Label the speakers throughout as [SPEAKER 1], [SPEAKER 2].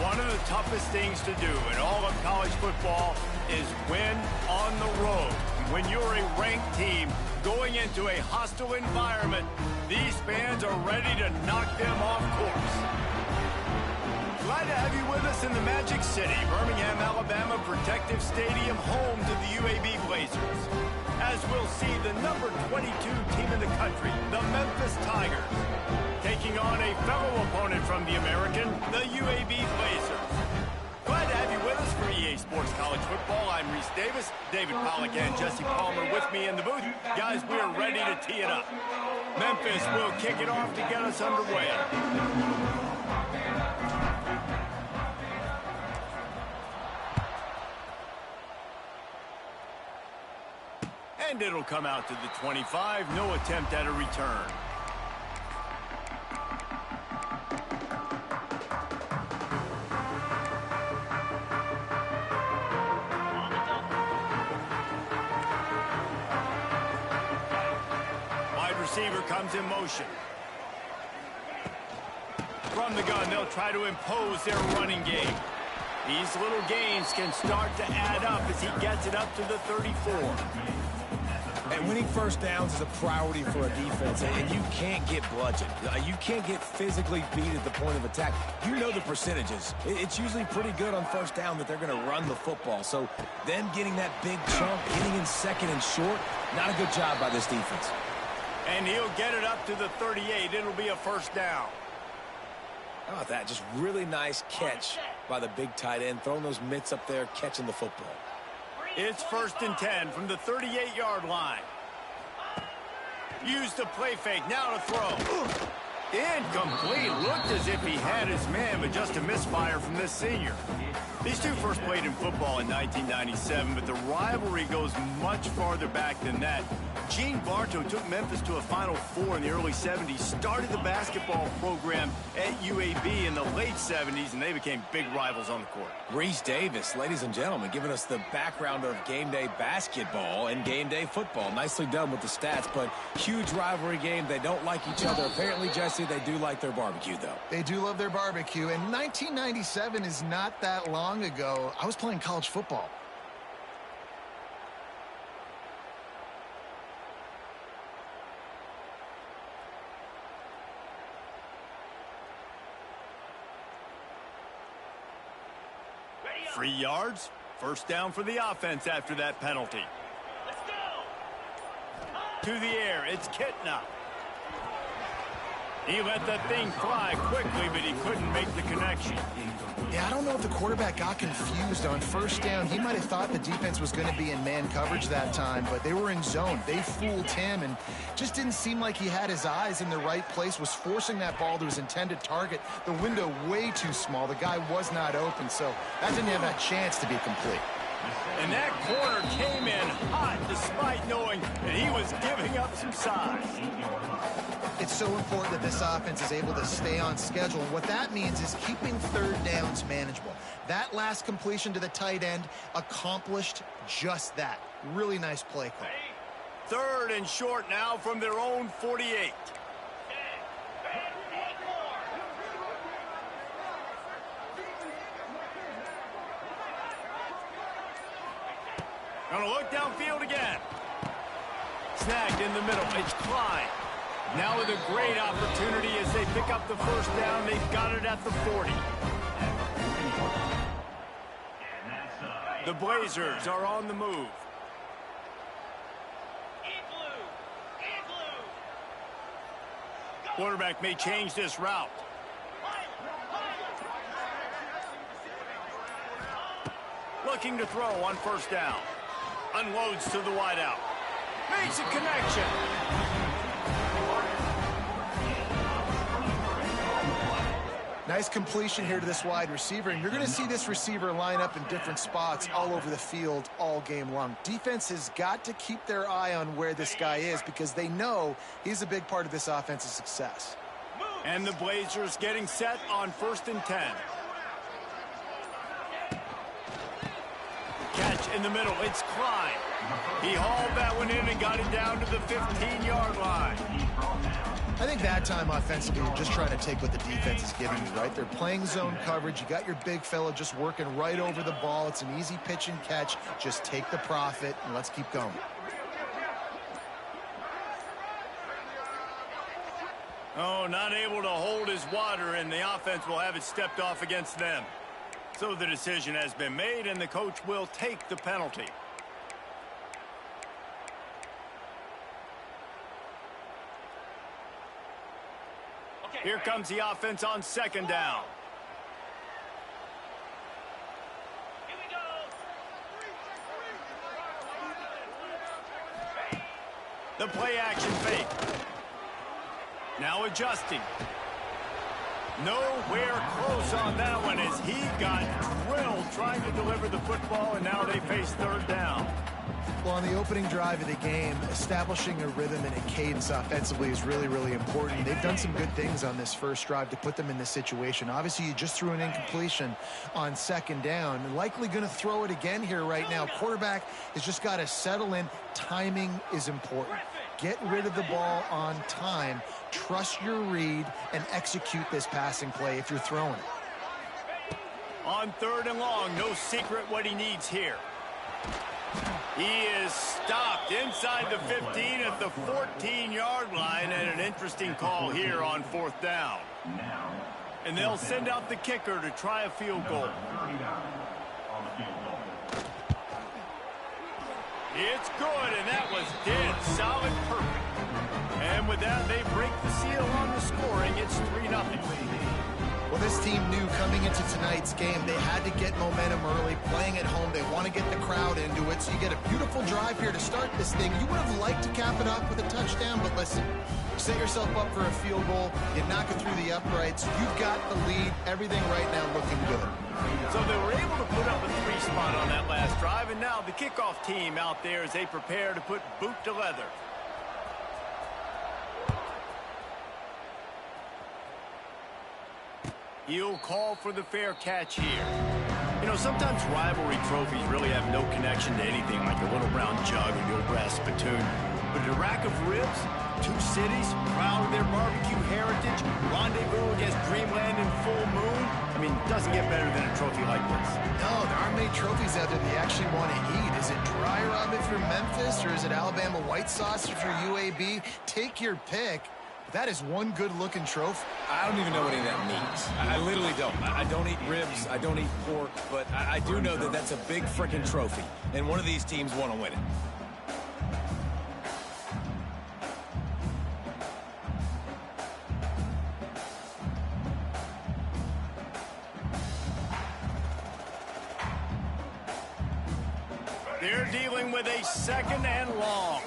[SPEAKER 1] One of the toughest things to do in all of college football is win on the road. When you're a ranked team going into a hostile environment, these fans are ready to knock them off course. Glad to have you with us in the Magic City, Birmingham, Alabama Protective Stadium, home to the UAB Blazers. As we'll see the number 22 team in the country, the Memphis Tigers, taking on a fellow opponent from the American, the UAB Blazers. Glad to have you with us for EA Sports College Football. I'm Reese Davis, David Pollack and Jesse Palmer with me in the booth. Guys, we are ready to tee it up. Memphis will kick it off to get us underway. And it'll come out to the 25. No attempt at a return. Wide receiver comes in motion. From the gun, they'll try to impose their running game. These little gains can start to add up as he gets it up to the 34.
[SPEAKER 2] And winning first downs is a priority for a defense, and you can't get bludgeoned. You can't get physically beat at the point of attack. You know the percentages. It's usually pretty good on first down that they're going to run the football. So them getting that big chunk, hitting in second and short, not a good job by this defense.
[SPEAKER 1] And he'll get it up to the 38. It'll be a first down.
[SPEAKER 2] How about that? Just really nice catch by the big tight end, throwing those mitts up there, catching the football.
[SPEAKER 1] It's 1st and 10 from the 38-yard line. Use the play fake, now to throw. Incomplete. Looked as if he had his man, but just a misfire from this senior. These two first played in football in 1997, but the rivalry goes much farther back than that. Gene Bartow took Memphis to a Final Four in the early 70s, started the basketball program at UAB in the late 70s, and they became big rivals on the court.
[SPEAKER 2] Reese Davis, ladies and gentlemen, giving us the background of game day basketball and game day football. Nicely done with the stats, but huge rivalry game. They don't like each other. Apparently, Jesse, they do like their barbecue, though.
[SPEAKER 3] They do love their barbecue, and 1997 is not that long ago. I was playing college football.
[SPEAKER 1] Free yards, first down for the offense after that penalty. Let's go. To the air, it's Kitna. He let that thing fly quickly, but he couldn't make the connection.
[SPEAKER 3] Yeah, I don't know if the quarterback got confused on first down. He might have thought the defense was going to be in man coverage that time, but they were in zone. They fooled him and just didn't seem like he had his eyes in the right place, was forcing that ball to his intended target. The window way too small. The guy was not open, so that didn't have that chance to be complete.
[SPEAKER 1] And that corner came in hot despite knowing that he was giving up some size.
[SPEAKER 3] It's so important that this offense is able to stay on schedule. What that means is keeping third downs manageable. That last completion to the tight end accomplished just that. Really nice play call.
[SPEAKER 1] 3rd and short now from their own 48. Gonna look downfield again. Snagged in the middle. It's Klein. Now with a great opportunity as they pick up the first down. They've got it at the 40. The Blazers are on the move. Quarterback may change this route. Looking to throw on first down. Unloads to the wideout. Makes a connection.
[SPEAKER 3] Nice completion here to this wide receiver, and you're going to see this receiver line up in different spots all over the field all game long. Defense has got to keep their eye on where this guy is because they know he's a big part of this offense's success.
[SPEAKER 1] And the Blazers getting set on 1st and 10. Catch in the middle. It's Klein. He hauled that one in and got it down to the 15-yard line.
[SPEAKER 3] I think that time offensively, you're just trying to take what the defense is giving you, right? They're playing zone coverage. You got your big fella just working right over the ball. It's an easy pitch and catch. Just take the profit, and let's keep going.
[SPEAKER 1] Oh, not able to hold his water, and the offense will have it stepped off against them. So the decision has been made, and the coach will take the penalty. Here comes the offense on second down.
[SPEAKER 4] Here we go.
[SPEAKER 1] The play action fake. Now adjusting. Nowhere close on that one as he got drilled trying to deliver the football, and now they face third down.
[SPEAKER 3] Well, on the opening drive of the game, establishing a rhythm and a cadence offensively is really, really important. They've done some good things on this first drive to put them in this situation. Obviously, you just threw an incompletion on second down. Likely going to throw it again here right now. Quarterback has just got to settle in. Timing is important. Get rid of the ball on time. Trust your read and execute this passing play if you're throwing it.
[SPEAKER 1] On third and long, no secret what he needs here. He is stopped inside the 15 at the 14-yard line, and an interesting call here on fourth down. And they'll send out the kicker to try a field goal. It's good, and that was dead solid perfect. And with that, they break the seal on the scoring. It's 3-0.
[SPEAKER 3] Well, this team knew coming into tonight's game they had to get momentum early, playing at home. They want to get the crowd into it, so you get a beautiful drive here to start this thing. You would have liked to cap it off with a touchdown, but listen, set yourself up for a field goal. You knock it through the uprights. You've got the lead. Everything right now looking good.
[SPEAKER 1] So they were able to put up a 3-spot on that last drive, and now the kickoff team out there as they prepare to put boot to leather. He'll call for the fair catch here. You know, sometimes rivalry trophies really have no connection to anything like the little brown jug or the old brass spittoon. But a rack of ribs, two cities, proud of their barbecue heritage, rendezvous against dreamland and full moon. I mean, it doesn't get better than a trophy like this.
[SPEAKER 3] No, there aren't many trophies out there that you actually want to eat. Is it dry rub if you're Memphis, or is it Alabama white sauce if you're UAB? Take your pick. That is one good-looking trophy.
[SPEAKER 2] I don't even know what any of that means. I literally don't. I don't eat ribs. I don't eat pork. But I do know that that's a big freaking trophy. And one of these teams want to win it.
[SPEAKER 1] They're dealing with a second and long.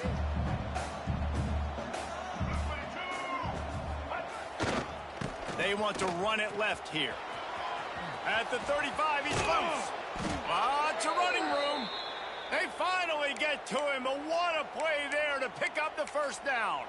[SPEAKER 1] They want to run it left here. At the 35, he's loose. Lots of running room. They finally get to him, but what a play there to pick up the first down.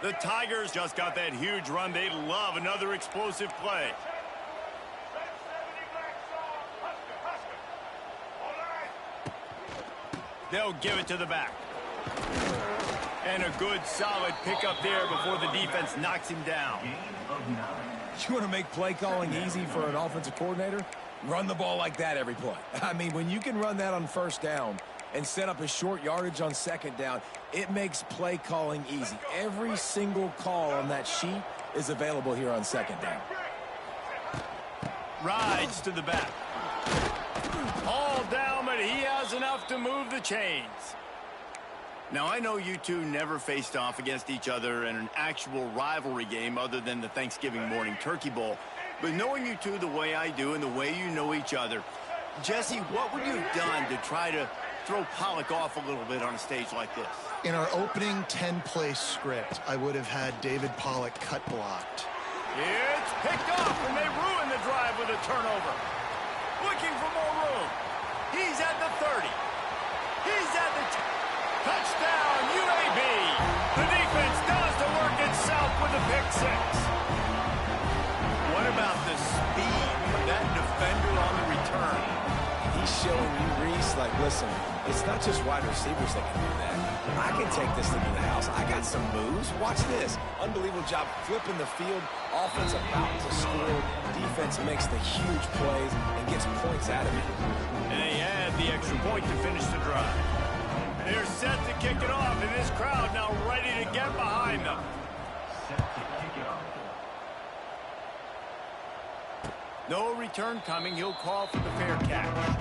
[SPEAKER 1] The Tigers just got that huge run. They love another explosive play. They'll give it to the back. And a good, solid pickup there before the defense knocks him down.
[SPEAKER 2] You want to make play calling easy for an offensive coordinator? Run the ball like that every play. I mean, when you can run that on first down and set up a short yardage on second down, it makes play calling easy. Every single call on that sheet is available here on second down.
[SPEAKER 1] Rides to the back. All down, but he has enough to move the chains. Now, I know you two never faced off against each other in an actual rivalry game other than the Thanksgiving morning turkey bowl. But knowing you two the way I do and the way you know each other, Jesse, what would you have done to try to throw Pollock off a little bit on a stage like this?
[SPEAKER 3] In our opening 10-play script, I would have had David Pollock cut blocked.
[SPEAKER 1] It's picked off, and they ruin the drive with a turnover. Looking for more room. He's at the 30. He's at the touchdown, UAB. The defense does the work itself with the pick six. defender on the return.
[SPEAKER 2] He's showing you, Reese, like, listen, it's not just wide receivers that can do that. I can take this thing to the house. I got some moves. Watch this. Unbelievable job flipping the field. Offense about to score. Defense makes the huge plays and gets points out of it.
[SPEAKER 1] And they add the extra point to finish the drive. They're set to kick it off, and this crowd now ready to get behind them. No return coming. He'll call for the fair catch.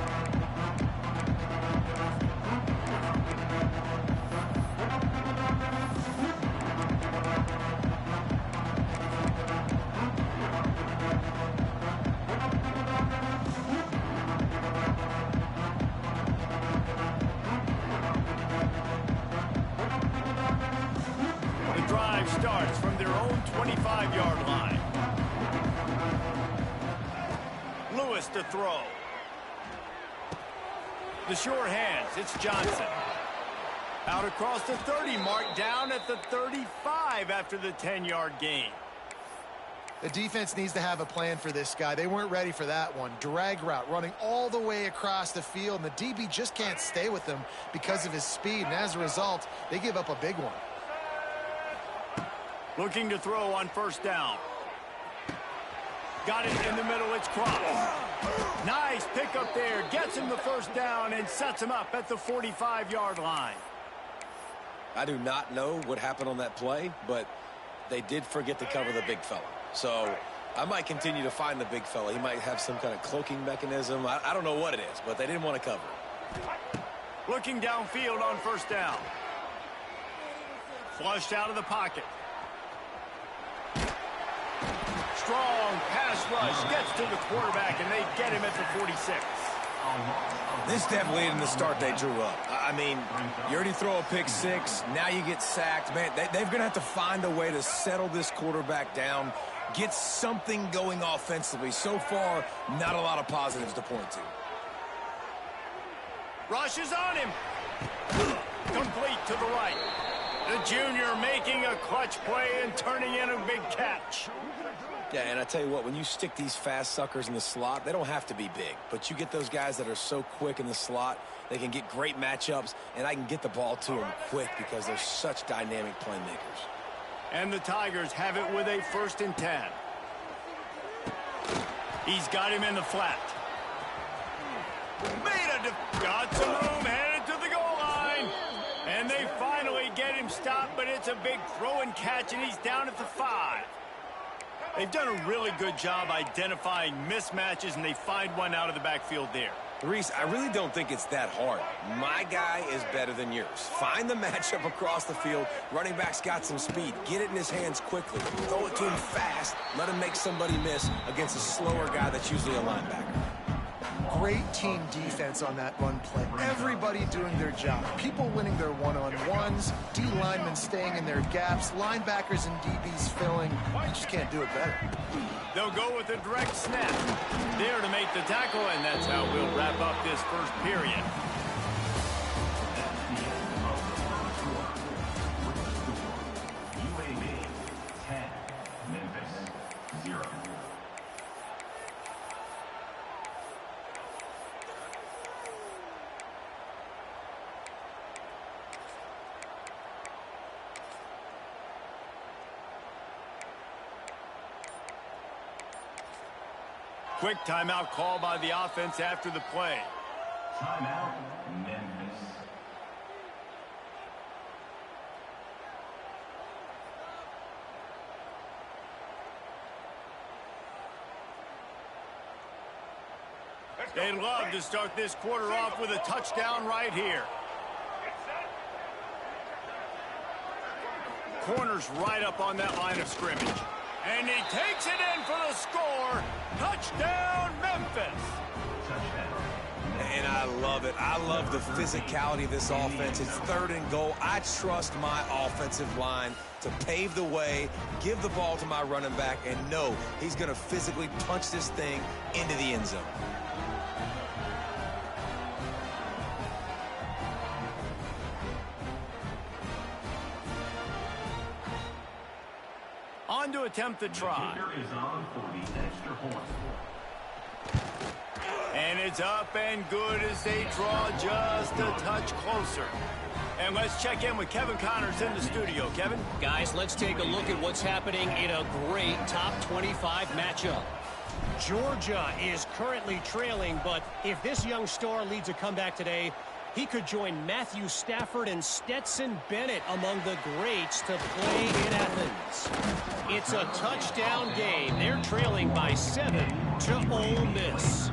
[SPEAKER 1] The drive starts from their own 25-yard line. Lewis to throw. The sure hands. It's Johnson. Out across the 30 mark, down at the 35 after the 10-yard gain.
[SPEAKER 3] The defense needs to have a plan for this guy. They weren't ready for that one. Drag route running all the way across the field, and the DB just can't stay with him because of his speed, and as a result, they give up a big one.
[SPEAKER 1] Looking to throw on first down. Got it in the middle, it's Cross. Nice pickup there, gets him the first down and sets him up at the 45-yard line.
[SPEAKER 2] I do not know what happened on that play, but they did forget to cover the big fella. So I might continue to find the big fella. He might have some kind of cloaking mechanism. I don't know what it is, but they didn't want to cover it.
[SPEAKER 1] Looking downfield on first down. Flushed out of the pocket. Strong pass rush, gets to the quarterback, and they get him at the 46.
[SPEAKER 2] This definitely isn't the start they drew up. I mean, you already throw a pick six, now you get sacked. Man, they're going to have to find a way to settle this quarterback down, get something going offensively. So far, not a lot of positives to point to.
[SPEAKER 1] Rush is on him. Complete to the right. The junior making a clutch play and turning in a big catch.
[SPEAKER 2] Yeah, and I tell you what, when you stick these fast suckers in the slot, they don't have to be big. But you get those guys that are so quick in the slot, they can get great matchups, and I can get the ball to them quick because they're such dynamic playmakers.
[SPEAKER 1] And the Tigers have it with a 1st and 10. He's got him in the flat. Got some room, headed to the goal line. And they finally get him stopped, but it's a big throw and catch, and he's down at the 5. They've done a really good job identifying mismatches, and they find one out of the backfield there.
[SPEAKER 2] Reese, I really don't think it's that hard. My guy is better than yours. Find the matchup across the field. Running back's got some speed. Get it in his hands quickly. Throw it to him fast. Let him make somebody miss against a slower guy that's usually a linebacker.
[SPEAKER 3] Great team defense on that run play. Everybody doing their job. People winning their one-on-ones, D linemen staying in their gaps, linebackers and DBs filling. You just can't do it better.
[SPEAKER 1] They'll go with a direct snap. There to make the tackle, and that's how we'll wrap up this first period. Quick timeout call by the offense after the play.
[SPEAKER 5] Timeout, Memphis.
[SPEAKER 1] They'd love to start this quarter off with a touchdown right here. Corner's right up on that line of scrimmage. And he takes it in for the score. Touchdown, Memphis.
[SPEAKER 2] And I love it. I love the physicality of this offense. It's 3rd and goal. I trust my offensive line to pave the way, give the ball to my running back, and know he's going to physically punch this thing into the end zone.
[SPEAKER 1] On to attempt the try.
[SPEAKER 5] The kicker is on for the extra point.
[SPEAKER 1] And it's up and good as they draw just a touch closer. And let's check in with Kevin Connors in the studio. Kevin?
[SPEAKER 6] Guys, let's take a look at what's happening in a great top 25 matchup. Georgia is currently trailing, but if this young star leads a comeback today, he could join Matthew Stafford and Stetson Bennett among the greats to play in Athens. It's a touchdown game. They're trailing by 7 to Ole Miss.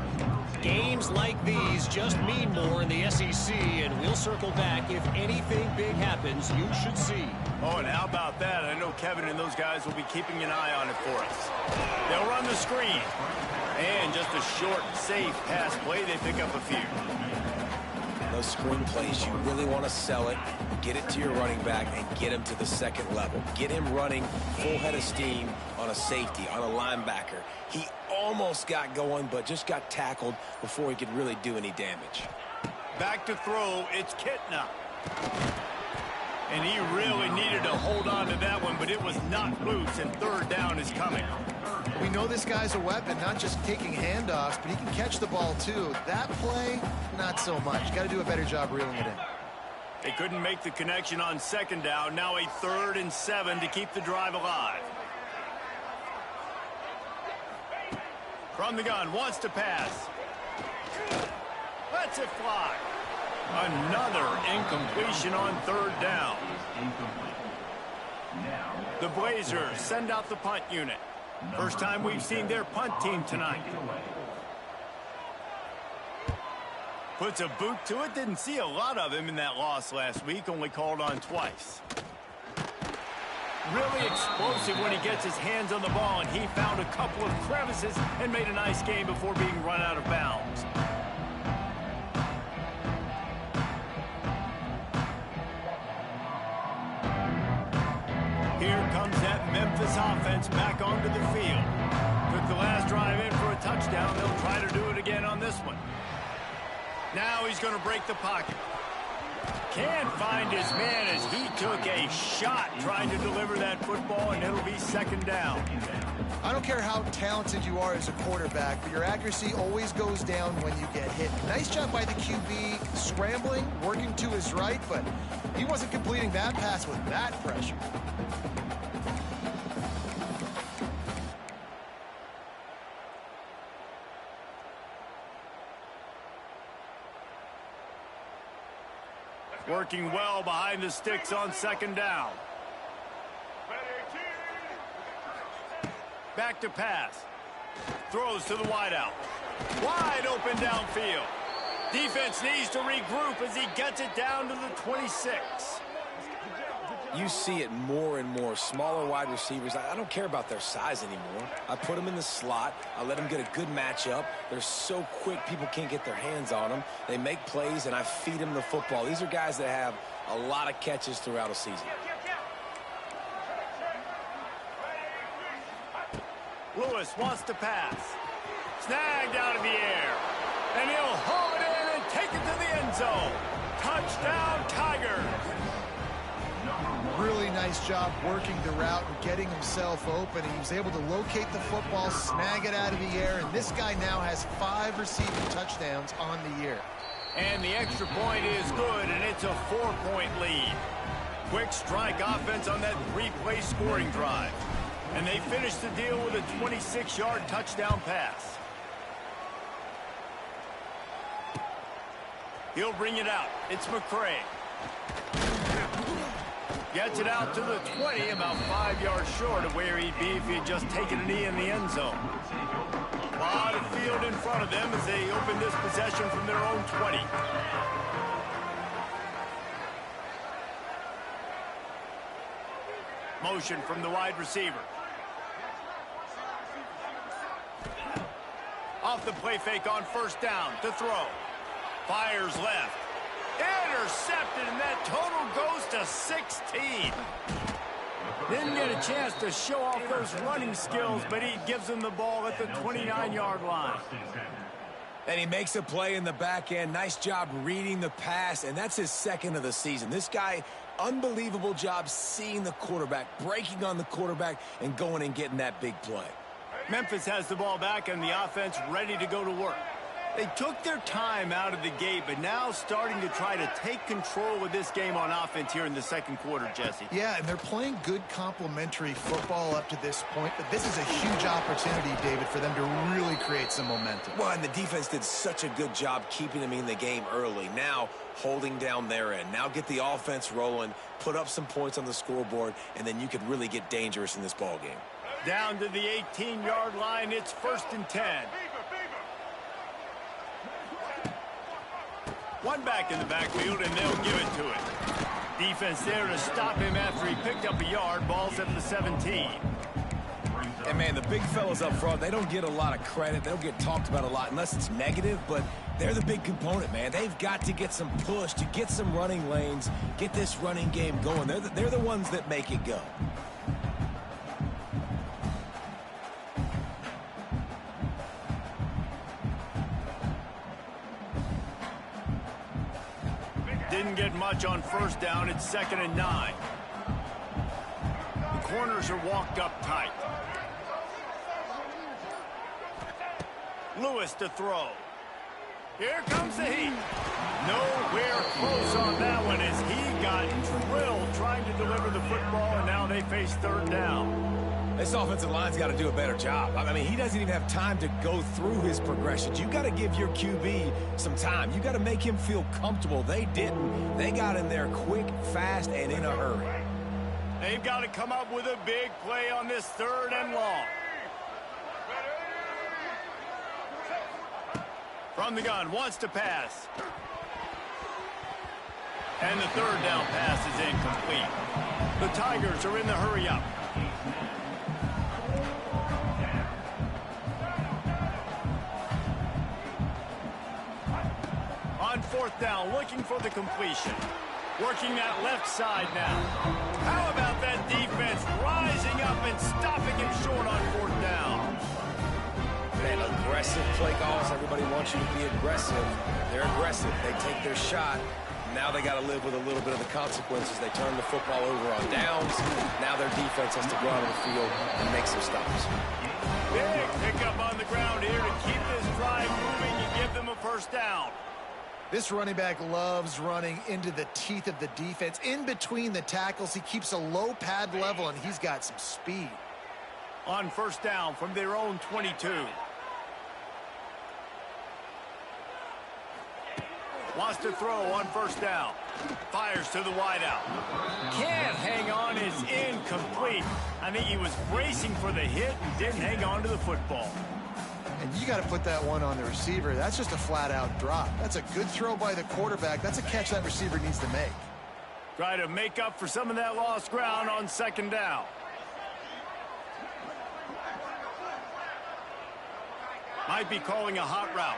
[SPEAKER 6] Games like these just mean more in the SEC, and we'll circle back if anything big happens you should see.
[SPEAKER 1] Oh, and how about that? I know Kevin and those guys will be keeping an eye on it for us. They'll run the screen. And just a short, safe pass play. They pick up a few.
[SPEAKER 2] Those screen plays, you really want to sell it, get it to your running back, and get him to the second level. Get him running full head of steam on a safety, on a linebacker. He almost got going, but just got tackled before he could really do any damage.
[SPEAKER 1] Back to throw, it's Kitna. And he really needed to hold on to that one, but it was not loose, and third down is coming.
[SPEAKER 3] We know this guy's a weapon, not just taking handoffs, but he can catch the ball too. That play, not so much. Got to do a better job reeling it in.
[SPEAKER 1] They couldn't make the connection on second down. Now a 3rd and 7 to keep the drive alive. From the gun, wants to pass. Lets it fly. Another incompletion on 3rd down. The Blazers send out the punt unit. First time we've seen their punt team tonight. Puts a boot to it. Didn't see a lot of him in that loss last week. Only called on twice. Really explosive when he gets his hands on the ball, and he found a couple of crevices and made a nice game before being run out of bounds. Here comes that Memphis offense back onto the field. Took the last drive in for a touchdown. They'll try to do it again on this one. Now he's going to break the pocket. Can't find his man as he took a shot trying to deliver that football, and it'll be 2nd down.
[SPEAKER 3] I don't care how talented you are as a quarterback, but your accuracy always goes down when you get hit. Nice job by the QB, scrambling, working to his right, but he wasn't completing that pass with that pressure.
[SPEAKER 1] Working well behind the sticks on 2nd down. Back to pass. Throws to the wideout. Wide open downfield. Defense needs to regroup as he gets it down to the 26.
[SPEAKER 2] You see it more and more. Smaller wide receivers, I don't care about their size anymore. I put them in the slot. I let them get a good matchup. They're so quick, people can't get their hands on them. They make plays, and I feed them the football. These are guys that have a lot of catches throughout a season.
[SPEAKER 1] Lewis wants to pass. Snagged out of the air. And he'll haul it in and take it to the end zone. Touchdown, Tigers.
[SPEAKER 3] Really nice job working the route and getting himself open. He was able to locate the football, snag it out of the air, and this guy now has 5 receiving touchdowns on the year.
[SPEAKER 1] And the extra point is good, and it's a 4-point lead. Quick strike offense on that 3-play scoring drive. And they finish the deal with a 26-yard touchdown pass. He'll bring it out. It's McCray. Gets it out to the 20, about 5 yards short of where he'd be if he had just taken a knee in the end zone. A lot of field in front of them as they open this possession from their own 20. Motion from the wide receiver. Off the play fake on 1st down to throw. Fires left. Intercepted, and that total goes to 16. Didn't get a chance to show off those running skills, but he gives them the ball at the 29-yard line.
[SPEAKER 2] And he makes a play in the back end. Nice job reading the pass, and that's his 2nd of the season. This guy, unbelievable job seeing the quarterback, breaking on the quarterback, and going and getting that big play.
[SPEAKER 1] Memphis has the ball back, and the offense ready to go to work. They took their time out of the gate, but now starting to try to take control of this game on offense here in the second quarter, Jesse.
[SPEAKER 3] Yeah, and they're playing good complementary football up to this point, but this is a huge opportunity, David, for them to really create some momentum.
[SPEAKER 2] Well, and the defense did such a good job keeping them in the game early. Now, holding down their end. Now get the offense rolling, put up some points on the scoreboard, and then you could really get dangerous in this ball game.
[SPEAKER 1] Down to the 18-yard line, it's 1st and 10. One back in the backfield, and they'll give it to it. Defense there to stop him after he picked up a yard. Ball's at the 17.
[SPEAKER 2] And, man, the big fellas up front, they don't get a lot of credit. They don't get talked about a lot unless it's negative, but they're the big component, man. They've got to get some push, to get some running lanes, get this running game going. They're the ones that make it go.
[SPEAKER 1] Didn't get much on 1st down. It's 2nd and 9. The corners are walked up tight. Lewis to throw. Here comes the heat. Nowhere close on that one as he got drilled trying to deliver the football, and now they face 3rd down.
[SPEAKER 2] This offensive line's got to do a better job. I mean, he doesn't even have time to go through his progressions. You got to give your QB some time. You got to make him feel comfortable. They didn't. They got in there quick, fast, and in a hurry.
[SPEAKER 1] They've got to come up with a big play on this 3rd and long. From the gun, wants to pass. And the 3rd down pass is incomplete. The Tigers are in the hurry up. On 4th down, looking for the completion. Working that left side now. How about that defense rising up and stopping him short on 4th down?
[SPEAKER 2] Man, aggressive play calls. Everybody wants you to be aggressive. They're aggressive. They take their shot. Now they got to live with a little bit of the consequences. They turn the football over on downs. Now their defense has to go out on the field and make some stops.
[SPEAKER 1] Big pickup on the ground here to keep this drive moving and give them a 1st down.
[SPEAKER 3] This running back loves running into the teeth of the defense. In between the tackles, he keeps a low pad level, and he's got some speed.
[SPEAKER 1] On 1st down from their own 22. Wants to throw on 1st down. Fires to the wideout. Can't hang on, is incomplete. I think he was bracing for the hit and didn't hang on to the football.
[SPEAKER 3] And you got to put that one on the receiver. That's just a flat-out drop. That's a good throw by the quarterback. That's a catch that receiver needs to make.
[SPEAKER 1] Try to make up for some of that lost ground on 2nd down. Might be calling a hot route.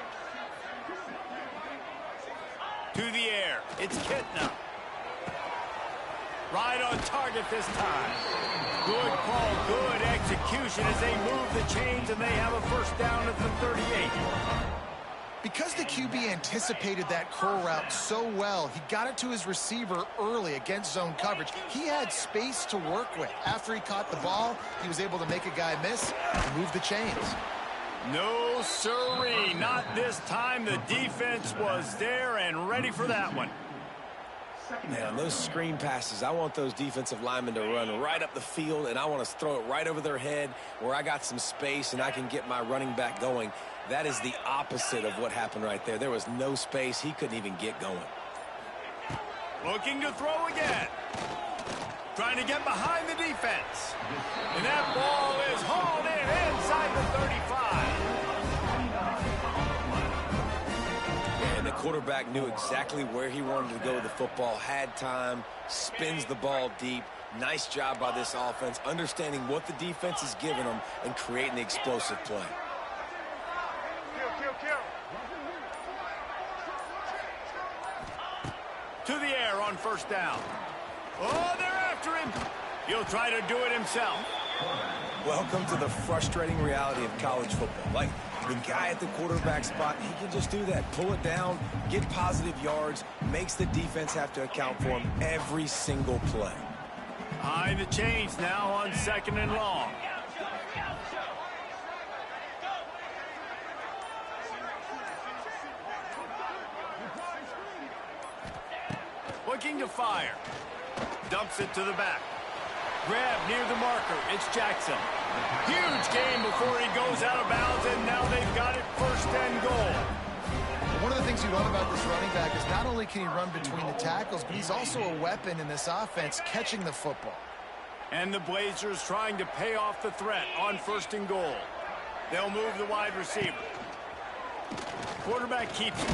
[SPEAKER 1] To the air. It's Kitna. Right on target this time. Good call, good execution as they move the chains, and they have a 1st down at the 38.
[SPEAKER 3] Because the QB anticipated that curl route so well, he got it to his receiver early against zone coverage. He had space to work with. After he caught the ball, he was able to make a guy miss and move the chains.
[SPEAKER 1] No siree, not this time. The defense was there and ready for that one.
[SPEAKER 2] Man, those screen passes, I want those defensive linemen to run right up the field, and I want to throw it right over their head where I got some space and I can get my running back going. That is the opposite of what happened right there. There was no space. He couldn't even get going.
[SPEAKER 1] Looking to throw again. Trying to get behind the defense. And that ball is hauled in inside the 35.
[SPEAKER 2] And the quarterback knew exactly where he wanted to go with the football, had time, spins the ball deep. Nice job by this offense, understanding what the defense is giving them and creating the explosive play.
[SPEAKER 1] To the air on 1st down. Oh, they're after him. He'll try to do it himself.
[SPEAKER 2] Welcome to the frustrating reality of college football. Like, the guy at the quarterback spot, he can just do that. Pull it down, get positive yards, makes the defense have to account for him every single play.
[SPEAKER 1] Behind the chains now on 2nd and long. looking to fire. Dumps it to the back. Grab near the marker. It's Jackson. Huge gain before he goes out of bounds, and now they've got it 1st and goal.
[SPEAKER 3] One of the things you love about this running back is not only can he run between the tackles, but he's also a weapon in this offense, catching the football.
[SPEAKER 1] And the Blazers trying to pay off the threat on 1st and goal. They'll move the wide receiver. Quarterback keeps it.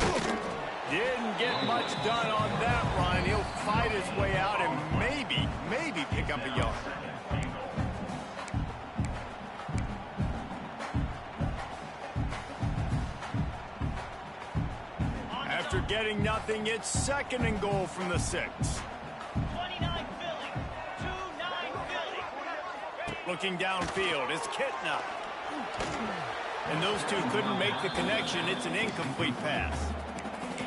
[SPEAKER 1] Didn't get much done on that run. He'll fight his way out and maybe pick up a yard. After getting nothing, it's 2nd and goal from the 6.
[SPEAKER 4] 29 Philly. 2-9 Philly.
[SPEAKER 1] Looking downfield, it's Kitna. And those two couldn't make the connection. It's an incomplete pass.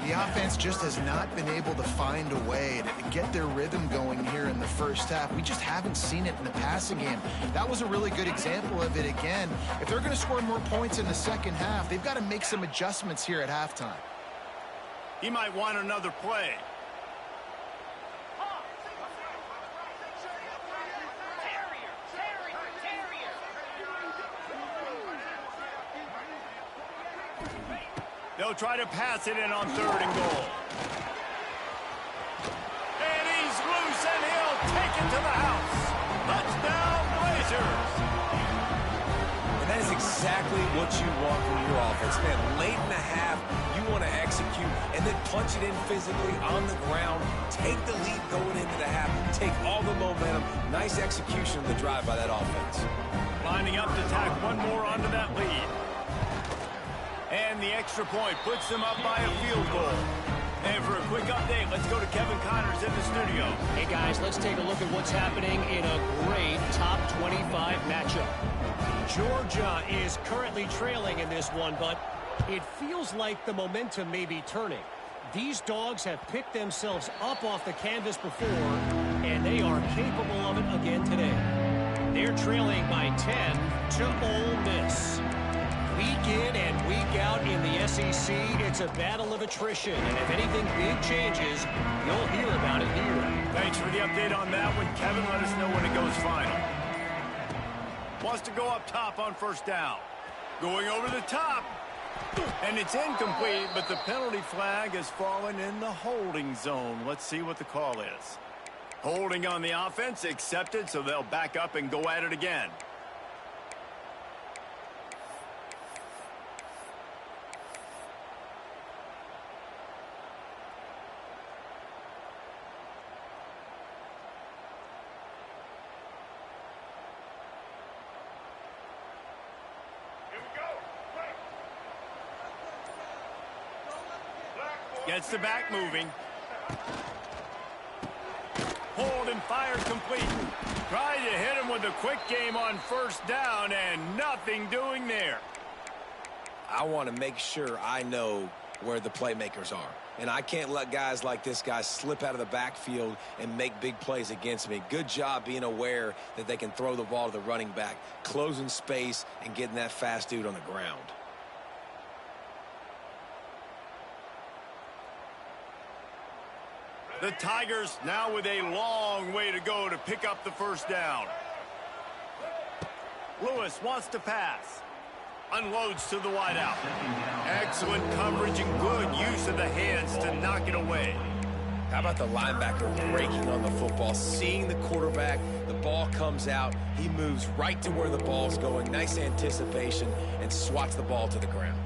[SPEAKER 3] The offense just has not been able to find a way to get their rhythm going here in the 1st half. We just haven't seen it in the passing game. That was a really good example of it again. If they're going to score more points in the 2nd half, they've got to make some adjustments here at halftime.
[SPEAKER 1] He might want another play. They'll try to pass it in on 3rd and goal. And he's loose, and he'll take it to the house. Touchdown, Blazers.
[SPEAKER 2] And that is exactly what you want from your offense, man. Late in the half, you want to execute and then punch it in physically on the ground. Take the lead going into the half. Take all the momentum. Nice execution of the drive by that offense.
[SPEAKER 1] Lining up to tack one more onto that lead. And the extra point puts them up by a field goal. And for a quick update, let's go to Kevin Connors in the studio.
[SPEAKER 6] Hey, guys, let's take a look at what's happening in a great top 25 matchup. Georgia is currently trailing in this one, but it feels like the momentum may be turning. These dogs have picked themselves up off the canvas before, and they are capable of it again today. They're trailing by 10 to Ole Miss. Week in and week out in the SEC, it's a battle of attrition, and if anything big changes, you'll hear about it here.
[SPEAKER 1] Thanks for the update on that one. Kevin, let us know when it goes final. Wants to go up top on 1st down. Going over the top. And it's incomplete, but the penalty flag has fallen in the holding zone. Let's see what the call is. Holding on the offense, accepted, so they'll back up and go at it again. Gets the back moving. Hold and fire complete. Tried to hit him with a quick game on 1st down, and nothing doing there.
[SPEAKER 2] I want to make sure I know where the playmakers are. And I can't let guys like this guy slip out of the backfield and make big plays against me. Good job being aware that they can throw the ball to the running back, closing space, and getting that fast dude on the ground.
[SPEAKER 1] The Tigers now with a long way to go to pick up the 1st down. Lewis wants to pass. Unloads to the wideout. Excellent coverage and good use of the hands to knock it away.
[SPEAKER 2] How about the linebacker breaking on the football, seeing the quarterback, the ball comes out, he moves right to where the ball's going, nice anticipation, and swats the ball to the ground.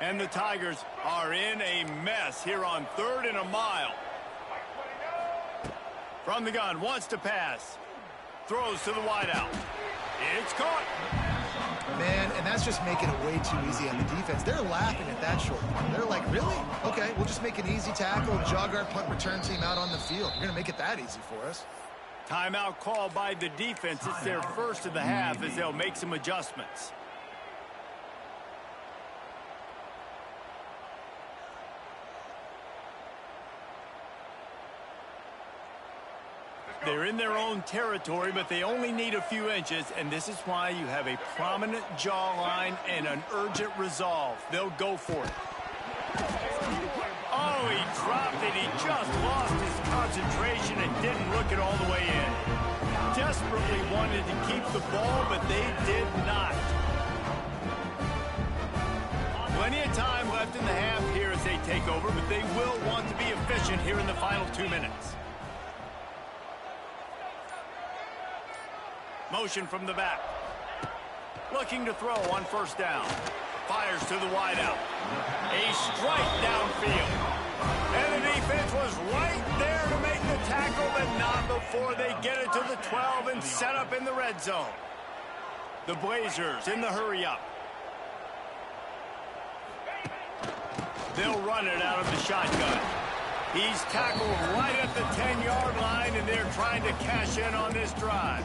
[SPEAKER 1] And the Tigers are in a mess here on 3rd and a mile. From the gun, wants to pass. Throws to the wideout. It's caught.
[SPEAKER 3] Man, and that's just making it way too easy on the defense. They're laughing at that short punt. They're like, really? Okay, we'll just make an easy tackle, jog our punt return team out on the field. You're going to make it that easy for us.
[SPEAKER 1] Timeout called by the defense. It's their first of the half as they'll make some adjustments. They're in their own territory, but they only need a few inches, and this is why you have a prominent jawline and an urgent resolve. They'll go for it. Oh, he dropped it. He just lost his concentration and didn't look it all the way in. Desperately wanted to keep the ball, but they did not. Plenty of time left in the half here as they take over, but they will want to be efficient here in the final 2 minutes. Motion from the back. Looking to throw on first down. Fires to the wideout. A strike downfield. And the defense was right there to make the tackle, but not before they get it to the 12 and set up in the red zone. The Blazers in the hurry-up. They'll run it out of the shotgun. He's tackled right at the 10-yard line, and they're trying to cash in on this drive.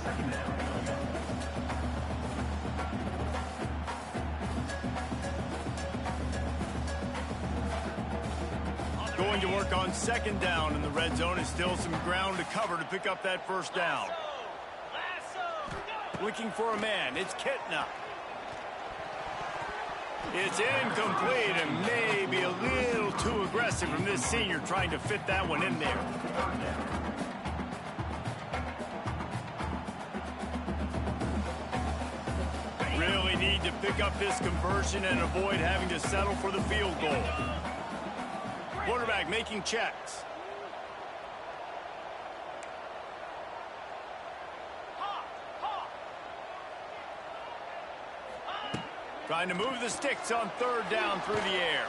[SPEAKER 1] Going to work on second down in the red zone. Is still some ground to cover to pick up that first down. Looking for a man. It's Kitna. It's incomplete and maybe a little too aggressive from this senior trying to fit that one in there. Really need to pick up this conversion and avoid having to settle for the field goal. Quarterback making checks. Trying to move the sticks on third down through the air.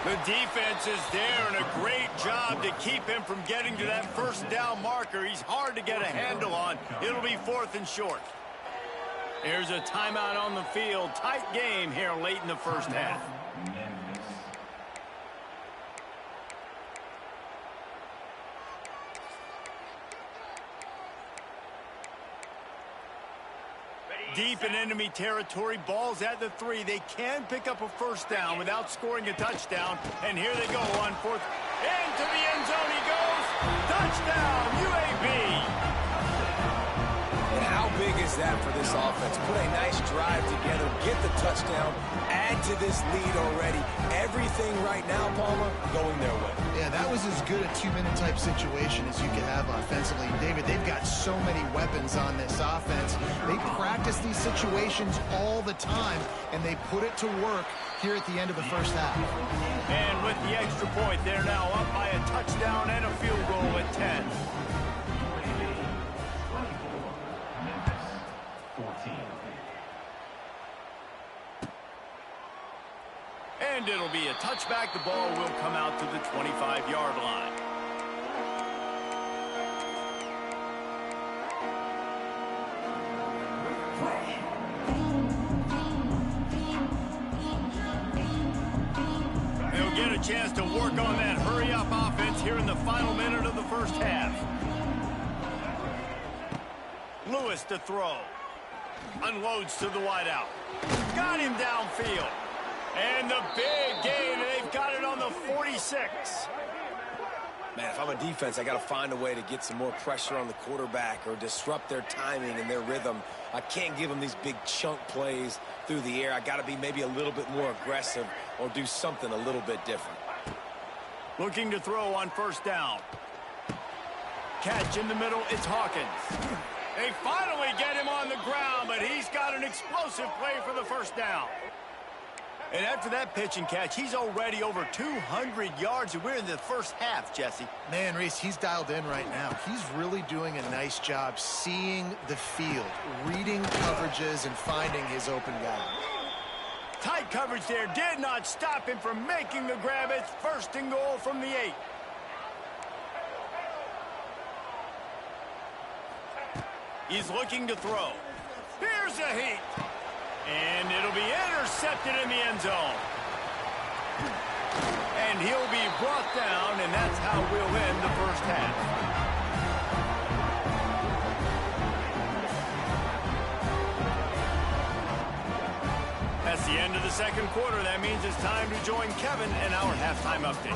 [SPEAKER 1] The defense is there, and a great job to keep him from getting to that first down marker. He's hard to get a handle on. It'll be 4th and short. Here's a timeout on the field. Tight game here late in the first half. Deep in enemy territory, ball's at the 3. They can pick up a first down without scoring a touchdown. And here they go on 4th. Into the end zone he goes. Touchdown, UAB.
[SPEAKER 2] And how big is that for this offense? Put a nice drive together, get the touchdown, add to this lead already. Everything right now, Palmer, going their way.
[SPEAKER 3] Yeah, that was as good a 2-minute type situation as you could have offensively. David, they've got so many weapons on this offense. They practice these situations all the time, and they put it to work here at the end of the first half.
[SPEAKER 1] And with the extra point, they're now up by a touchdown and a field goal at 10. And it'll be a touchback. The ball will come out to the 25-yard line. They'll get a chance to work on that hurry-up offense here in the final minute of the first half. Lewis to throw. Unloads to the wideout. Got him downfield. And the big gain, and they've got it on the 46.
[SPEAKER 2] Man, if I'm a defense, I got to find a way to get some more pressure on the quarterback or disrupt their timing and their rhythm. I can't give them these big chunk plays through the air. I got to be maybe a little bit more aggressive or do something a little bit different.
[SPEAKER 1] Looking to throw on first down. Catch in the middle, it's Hawkins. They finally get him on the ground, but he's got an explosive play for the first down. And after that pitch and catch, he's already over 200 yards, and we're in the first half, Jesse.
[SPEAKER 3] Man, Reese, he's dialed in right now. He's really doing a nice job seeing the field, reading coverages, and finding his open guy.
[SPEAKER 1] Tight coverage there did not stop him from making the grab. It's 1st and goal from the 8. He's looking to throw. Here's a heat. And it'll be intercepted in the end zone. And he'll be brought down, and that's how we'll end the first half. That's the end of the second quarter. That means it's time to join Kevin in our halftime update.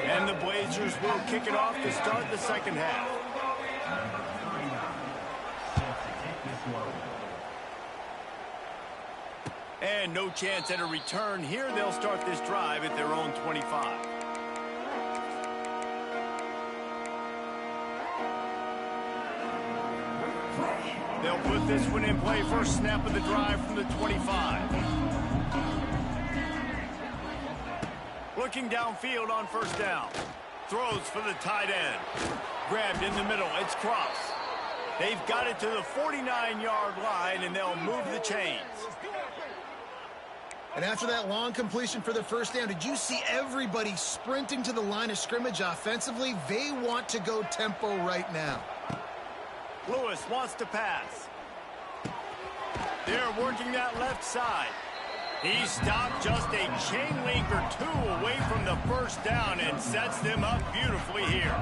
[SPEAKER 1] And the Blazers will kick it off to start the second half. And no chance at a return here. They'll start this drive at their own 25. They'll put this one in play. First snap of the drive from the 25. Looking downfield on first down. Throws for the tight end. Grabbed in the middle. It's Cross. They've got it to the 49-yard line, and they'll move the chains.
[SPEAKER 3] And after that long completion for the first down, did you see everybody sprinting to the line of scrimmage offensively? They want to go tempo right now.
[SPEAKER 1] Lewis wants to pass. They're working that left side. He stopped just a chain link or two away from the first down and sets them up beautifully here.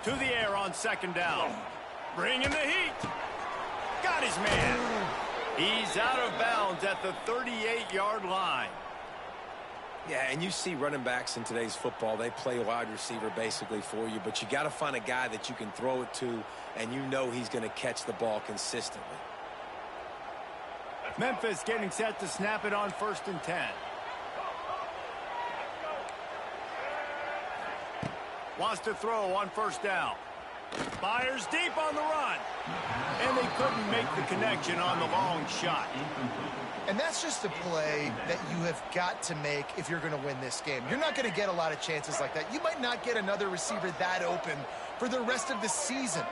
[SPEAKER 1] To the air on second down. Bringing the heat. Got his man. He's out of bounds at the 38-yard line.
[SPEAKER 2] Yeah, and you see running backs in today's football, they play wide receiver basically for you, but you got to find a guy that you can throw it to, and you know he's going to catch the ball consistently.
[SPEAKER 1] Memphis getting set to snap it on 1st and 10. Wants to throw on first down. Fires deep on the run. And they couldn't make the connection on the long shot.
[SPEAKER 3] And that's just a play that you have got to make if you're going to win this game. You're not going to get a lot of chances like that. You might not get another receiver that open for the rest of the season.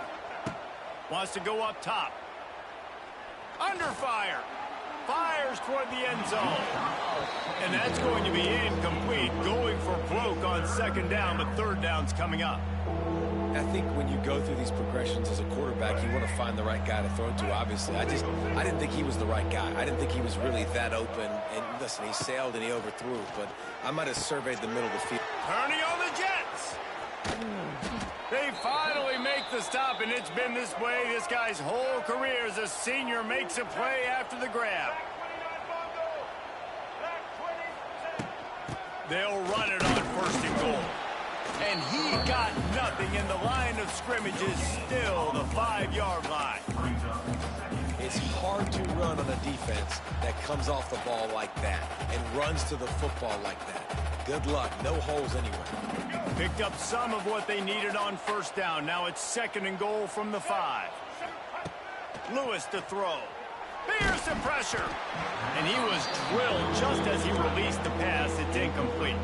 [SPEAKER 1] Wants to go up top. Under fire. Fires toward the end zone. And that's going to be incomplete. Going for broke on second down, but third down's coming up.
[SPEAKER 2] I think when you go through these progressions as a quarterback, you want to find the right guy to throw to, obviously. I didn't think he was the right guy. I didn't think he was really that open. And listen, he sailed and he overthrew, but I might have surveyed the middle of the field.
[SPEAKER 1] Turning on the Jets. They finally make the stop, and it's been this way this guy's whole career as a senior. Makes a play after the grab. They'll run it on 1st and goal. And he got nothing, and the line of scrimmage is still the 5-yard line.
[SPEAKER 2] It's hard to run on a defense that comes off the ball like that and runs to the football like that. Good luck. No holes anywhere.
[SPEAKER 1] Picked up some of what they needed on first down. Now it's 2nd and goal from the 5. Lewis to throw. Fierce and pressure. And he was drilled just as he released the pass. It's incomplete.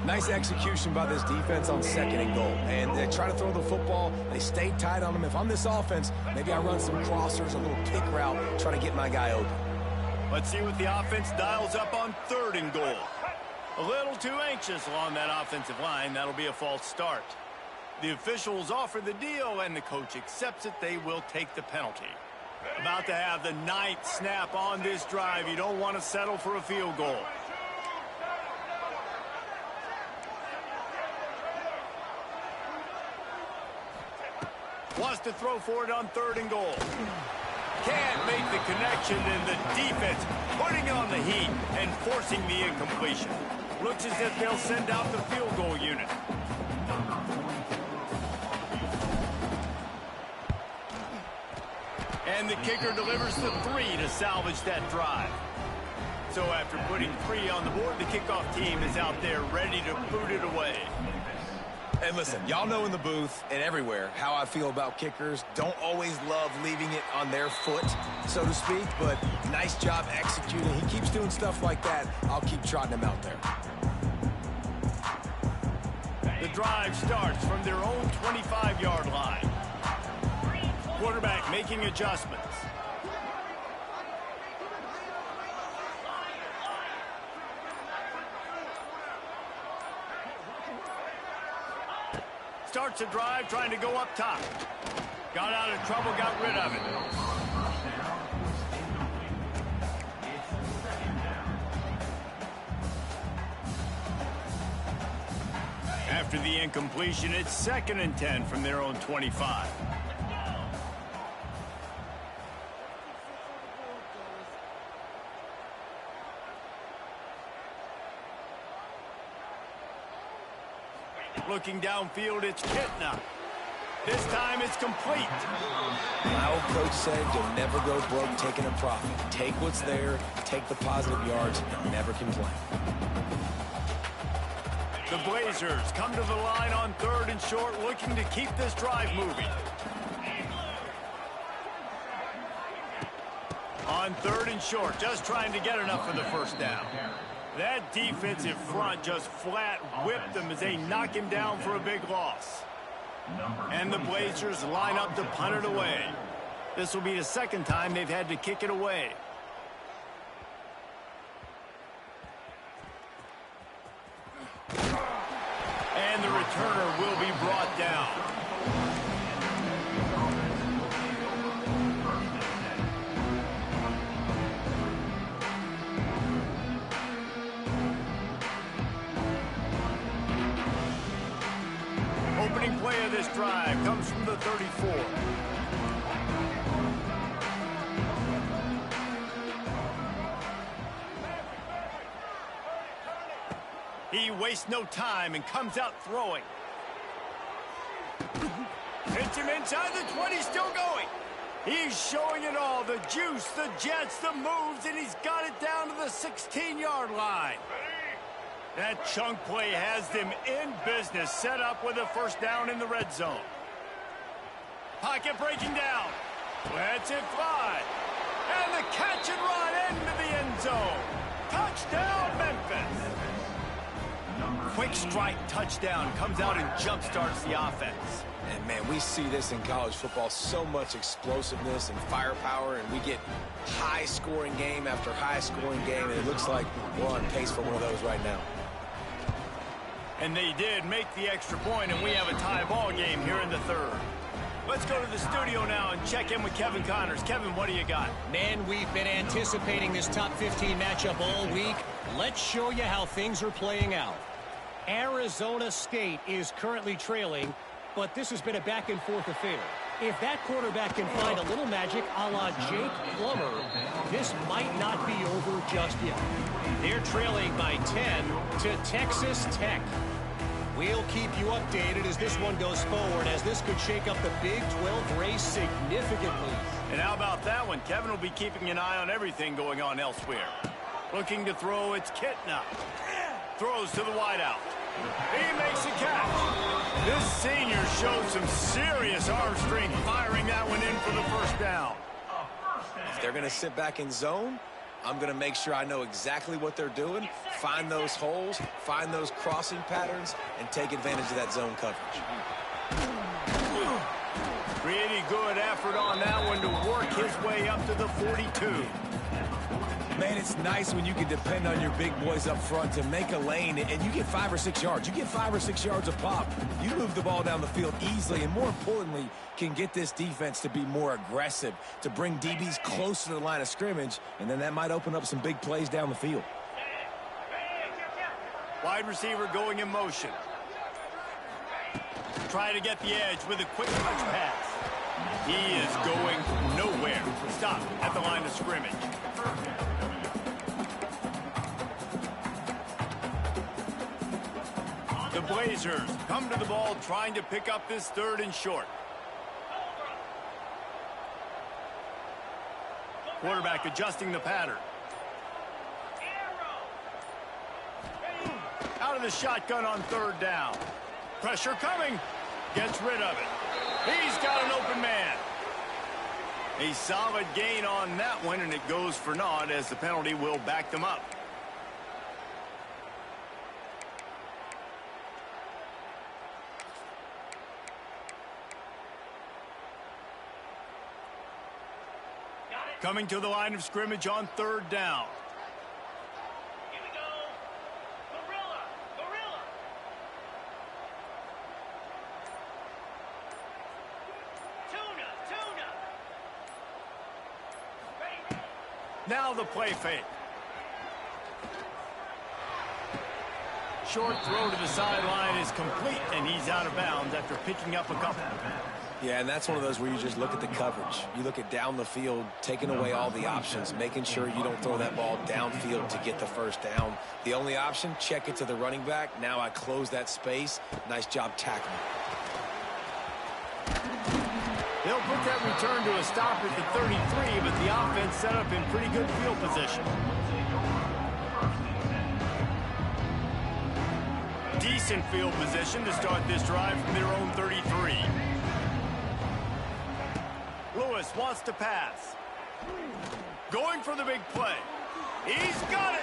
[SPEAKER 2] Nice execution by this defense on 2nd and goal. And they try to throw the football. They stay tight on them. If I'm this offense, maybe I run some crossers, a little pick route, try to get my guy open.
[SPEAKER 1] Let's see what the offense dials up on 3rd and goal. A little too anxious along that offensive line. That'll be a false start. The officials offer the deal, and the coach accepts it. They will take the penalty. About to have the 9th snap on this drive. You don't want to settle for a field goal. Wants to throw for it on 3rd and goal. Can't make the connection, and the defense putting on the heat and forcing the incompletion. Looks as if they'll send out the field goal unit. And the kicker delivers the 3 to salvage that drive. So after putting 3 on the board, the kickoff team is out there ready to boot it away.
[SPEAKER 2] And listen, y'all know in the booth and everywhere how I feel about kickers. Don't always love leaving it on their foot, so to speak, but nice job executing. He keeps doing stuff like that. I'll keep trotting him out there.
[SPEAKER 1] The drive starts from their own 25-yard line. Quarterback making adjustments. Starts a drive trying to go up top. Got out of trouble, got rid of it. After the incompletion, it's 2nd and 10 from their own 25. Looking downfield, it's Kitna. This time it's complete.
[SPEAKER 2] My old coach said you'll never go broke taking a profit. Take what's there, take the positive yards, and never complain.
[SPEAKER 1] The Blazers come to the line on 3rd and short, looking to keep this drive moving. On 3rd and short, just trying to get enough for the first down. That defensive front just flat whipped them as they knock him down for a big loss. And the Blazers line up to punt it away. This will be the second time they've had to kick it away. And the returner will be brought down. Opening play of this drive comes from the 34. He wastes no time and comes out throwing. Hits him inside the 20, still going. He's showing it all, the juice, the jets, the moves, and he's got it down to the 16-yard line. That chunk play has them in business, set up with a first down in the red zone. Pocket breaking down. Lets it fly. And the catch and run into the end zone. Touchdown, Memphis. Quick strike touchdown comes out and jump-starts the offense.
[SPEAKER 2] And, man, we see this in college football, so much explosiveness and firepower, and we get high-scoring game after high-scoring game, and it looks like we're on pace for one of those right now.
[SPEAKER 1] And they did make the extra point, and we have a tie ball game here in the 3rd. Let's go to the studio now and check in with Kevin Connors. Kevin, what do you got?
[SPEAKER 6] Man, we've been anticipating this top 15 matchup all week. Let's show you how things are playing out. Arizona State is currently trailing, but this has been a back-and-forth affair. If that quarterback can find a little magic a la Jake Plummer, this might not be over just yet. They're trailing by 10 to Texas Tech. We'll keep you updated as this one goes forward, as this could shake up the Big 12 race significantly.
[SPEAKER 1] And how about that one? Kevin will be keeping an eye on everything going on elsewhere. Looking to throw, it's Kitna. Throws to the wideout. He makes a catch. This senior showed some serious arm strength, firing that one in for the first down.
[SPEAKER 2] If they're going to sit back in zone, I'm going to make sure I know exactly what they're doing, find those holes, find those crossing patterns, and take advantage of that zone coverage.
[SPEAKER 1] Pretty good effort on that one to work his way up to the 42.
[SPEAKER 2] Man, it's nice when you can depend on your big boys up front to make a lane, and you get 5 or 6 yards. You get 5 or 6 yards a pop. You move the ball down the field easily, and more importantly, can get this defense to be more aggressive, to bring DBs close to the line of scrimmage, and then that might open up some big plays down the field.
[SPEAKER 1] Wide receiver going in motion. Try to get the edge with a quick touch pass. He is going nowhere. Stop at the line of scrimmage. The Blazers come to the ball trying to pick up this 3rd and short. Quarterback adjusting the pattern. Out of the shotgun on 3rd down. Pressure coming. Gets rid of it. He's got an open man. A solid gain on that one, and it goes for naught as the penalty will back them up. Coming to the line of scrimmage on 3rd down.
[SPEAKER 4] Here we go. Gorilla. Gorilla. Tuna. Tuna. Ready.
[SPEAKER 1] Now the play fake. Short throw to the sideline is complete, and he's out of bounds after picking up a couple.
[SPEAKER 2] Yeah, and that's one of those where you just look at the coverage. You look at down the field, taking away all the options, making sure you don't throw that ball downfield to get the first down. The only option, check it to the running back. Now I close that space. Nice job tackling.
[SPEAKER 1] They'll put that return to a stop at the 33, but the offense set up in pretty good field position. Decent field position to start this drive from their own 33. Lewis wants to pass. Going for the big play. He's got it.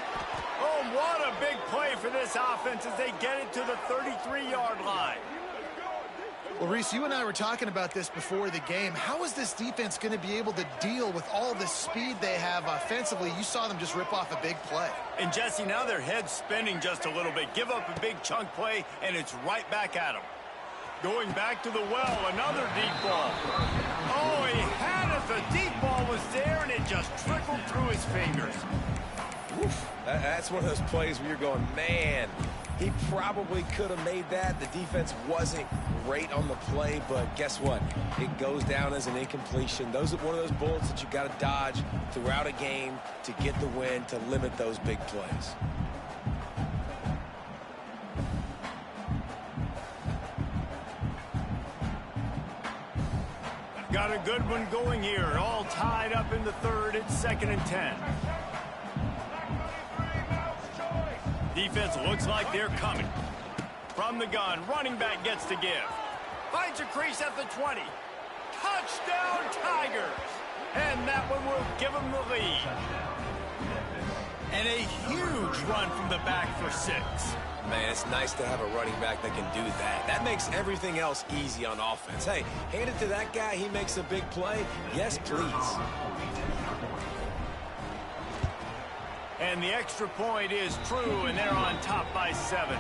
[SPEAKER 1] Oh, what a big play for this offense as they get it to the 33-yard line.
[SPEAKER 3] Well, Reese, you and I were talking about this before the game. How is this defense going to be able to deal with all the speed they have offensively? You saw them just rip off a big play.
[SPEAKER 1] And, Jesse, now their head's spinning just a little bit. Give up a big chunk play, and it's right back at them. Going back to the well, another deep ball. Oh, he had it. The deep ball was there, and it just trickled through his fingers.
[SPEAKER 2] Oof. That's one of those plays where you're going, man, he probably could have made that. The defense wasn't great on the play, but guess what? It goes down as an incompletion. Those are one of those bullets that you got to dodge throughout a game to get the win, to limit those big plays.
[SPEAKER 1] Got a good one going here. All tied up in the third. It's 2nd and 10. Defense looks like they're coming. From the gun, running back gets to give. Finds a crease at the 20. Touchdown, Tigers! And that one will give them the lead. And a huge run from the back for 6.
[SPEAKER 2] Man, it's nice to have a running back that can do that. That makes everything else easy on offense. Hey, hand it to that guy. He makes a big play. Yes, please.
[SPEAKER 1] And the extra point is true, and they're on top by 7.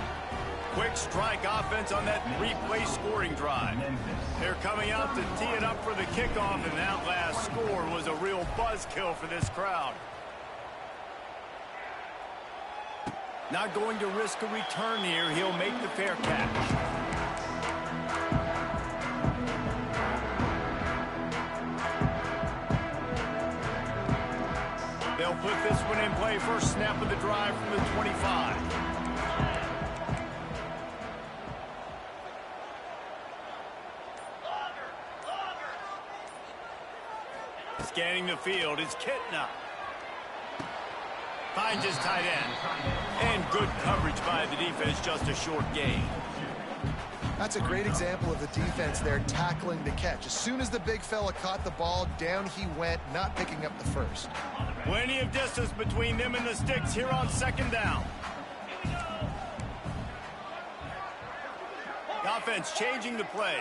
[SPEAKER 1] Quick strike offense on that 3-play scoring drive. They're coming out to tee it up for the kickoff, and that last score was a real buzzkill for this crowd. Not going to risk a return here. He'll make the fair catch. They'll put this one in play. First snap of the drive from the 25. Scanning the field is Kitna. Finds his tight end. And good coverage by the defense, just a short gain.
[SPEAKER 3] That's a great example of the defense there tackling the catch. As soon as the big fella caught the ball, down he went, not picking up the first.
[SPEAKER 1] Plenty of distance between them and the sticks here on 2nd down. The offense changing the play.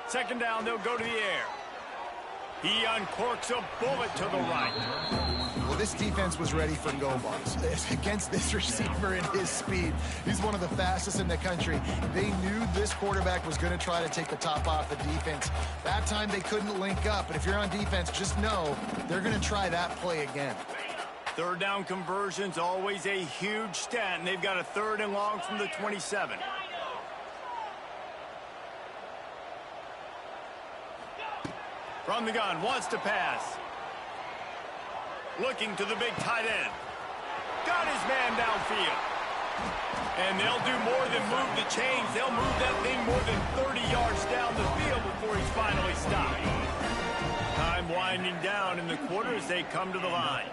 [SPEAKER 1] Second down, they'll go to the air. He uncorks a bullet to the right.
[SPEAKER 3] Well, this defense was ready for go balls. Against this receiver and his speed, he's one of the fastest in the country. They knew this quarterback was going to try to take the top off the defense. That time they couldn't link up, but if you're on defense, just know they're going to try that play again.
[SPEAKER 1] Third down conversion's always a huge stat, and they've got a 3rd and long from the 27. From the gun, wants to pass. Looking to the big tight end. Got his man downfield. And they'll do more than move the chains. They'll move that thing more than 30 yards down the field before he's finally stopped. Time winding down in the quarter as they come to the line.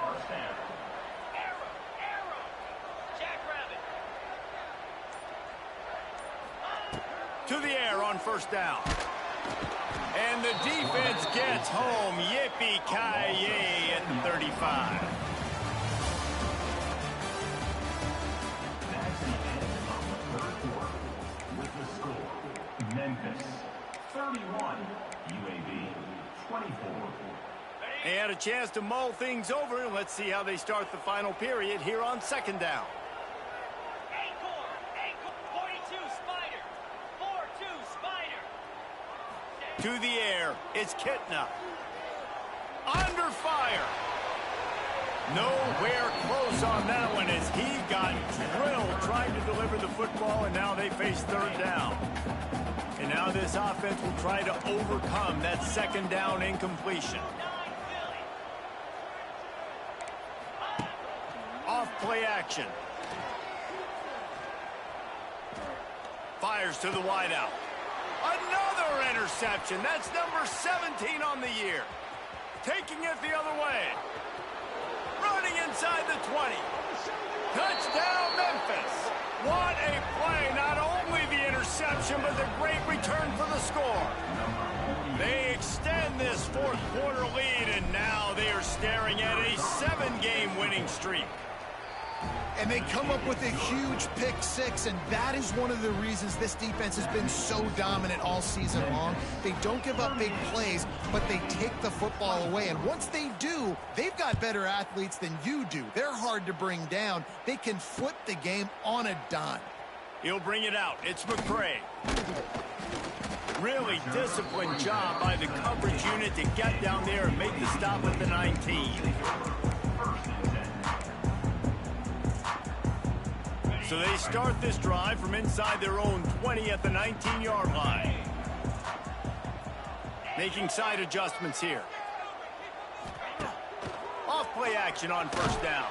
[SPEAKER 1] To the air on first down. And the defense gets home. Yippee-ki-yay at the 35.
[SPEAKER 5] That's the end of the third quarter with the score. Memphis 31, UAB 24.
[SPEAKER 1] They had a chance to mull things over. Let's see how they start the final period here on 2nd down. To the air, it's Kitna. Under fire. Nowhere close on that one as he got drilled trying to deliver deliver the football, and now they face third down. And now this offense will try to overcome that second down incompletion. Off play action. Fires to the wideout. Another interception. That's number 17 on the year. Taking it the other way. Running inside the 20. Touchdown, Memphis. What a play. Not only the interception, but the great return for the score. They extend this fourth quarter lead, and now they are staring at a 7-game winning streak.
[SPEAKER 3] And they come up with a huge pick six, and that is one of the reasons this defense has been so dominant all season long. They don't give up big plays, but they take the football away. And once they do, they've got better athletes than you do. They're hard to bring down. They can flip the game on a dime.
[SPEAKER 1] He'll bring it out. It's McCray. Really disciplined job by the coverage unit to get down there and make the stop at the 19. So they start this drive from inside their own 20 at the 19-yard line. Making side adjustments here. Off play action on first down.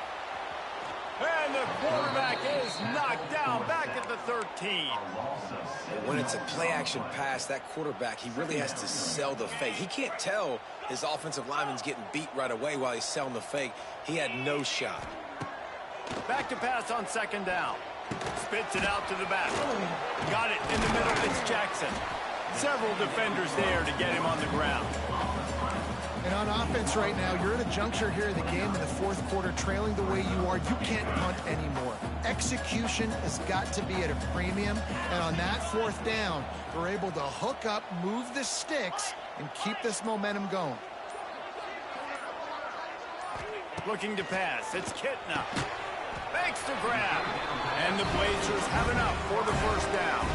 [SPEAKER 1] And the quarterback is knocked down back at the 13.
[SPEAKER 2] When it's a play-action pass, that quarterback, he really has to sell the fake. He can't tell his offensive lineman's getting beat right away while he's selling the fake. He had no shot.
[SPEAKER 1] Back to pass on second down. Spits it out to the back. Got it in the middle. It's Jackson. Several defenders there to get him on the ground.
[SPEAKER 3] And on offense right now, you're at a juncture here in the game in the fourth quarter, trailing the way you are. You can't punt anymore. Execution has got to be at a premium. And on that fourth down, they're able to hook up, move the sticks, and keep this momentum going.
[SPEAKER 1] Looking to pass. It's Kitna. Makes the grab. And the Blazers have enough for the first down.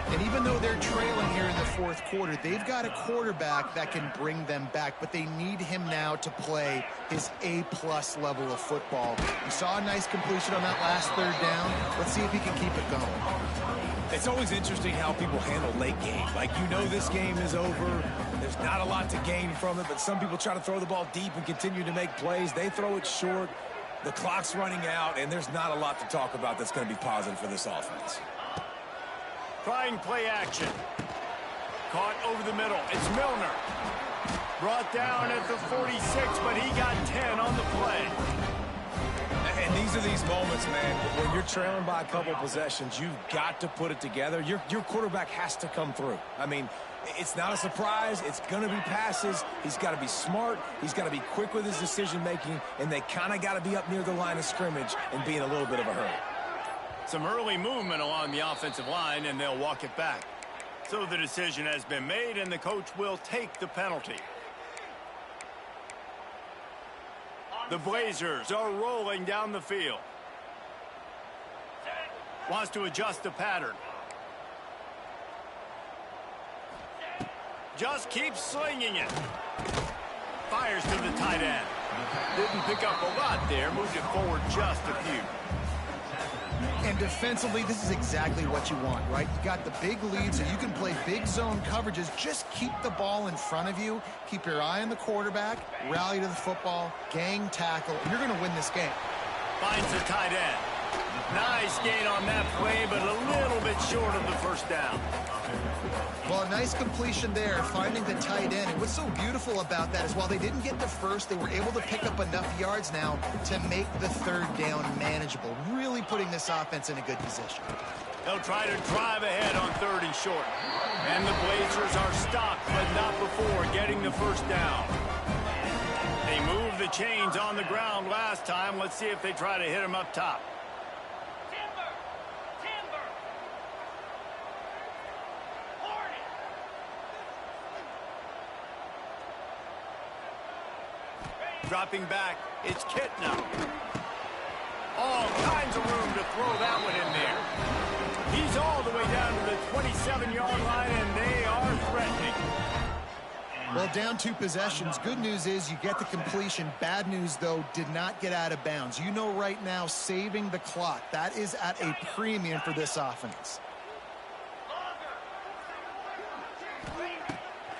[SPEAKER 3] And even though they're trailing here in the fourth quarter, they've got a quarterback that can bring them back, but they need him now to play his A-plus level of football. We saw a nice completion on that last third down. Let's see if he can keep it going.
[SPEAKER 2] It's always interesting how people handle late game. Like, you know this game is over. There's not a lot to gain from it, but some people try to throw the ball deep and continue to make plays. They throw it short. The clock's running out, and there's not a lot to talk about that's going to be positive for this offense.
[SPEAKER 1] Trying play action. Caught over the middle. It's Milner. Brought down at the 46, but he got 10 on the play.
[SPEAKER 2] And these are these moments, man, when you're trailing by a couple possessions, you've got to put it together. Your quarterback has to come through. I mean, it's not a surprise. It's going to be passes. He's got to be smart. He's got to be quick with his decision-making, and they kind of got to be up near the line of scrimmage and be in a little bit of a hurry.
[SPEAKER 1] Some early movement along the offensive line, and they'll walk it back. So the decision has been made, and the coach will take the penalty. The Blazers are rolling down the field. Wants to adjust the pattern. Just keeps slinging it. Fires to the tight end. Didn't pick up a lot there. Moved it forward just a few.
[SPEAKER 3] And defensively, this is exactly what you want, right? You got the big lead, so you can play big zone coverages. Just keep the ball in front of you. Keep your eye on the quarterback. Rally to the football. Gang tackle. And you're going to win this game.
[SPEAKER 1] Finds the tight end. Nice gain on that play, but a little bit short of the first down.
[SPEAKER 3] Well, a nice completion there, finding the tight end. And what's so beautiful about that is while they didn't get the first, they were able to pick up enough yards now to make the third down manageable, really putting this offense in a good position.
[SPEAKER 1] They'll try to drive ahead on third and short. And the Blazers are stopped, but not before getting the first down. They moved the chains on the ground last time. Let's see if they try to hit them up top. Dropping back, it's Kitna. All kinds of room to throw that one in there. He's all the way down to the 27-yard line, and they are threatening.
[SPEAKER 3] Well, down 2 possessions. Good news is you get the completion. Bad news, though, did not get out of bounds. You know right now, saving the clock, that is at a premium for this offense.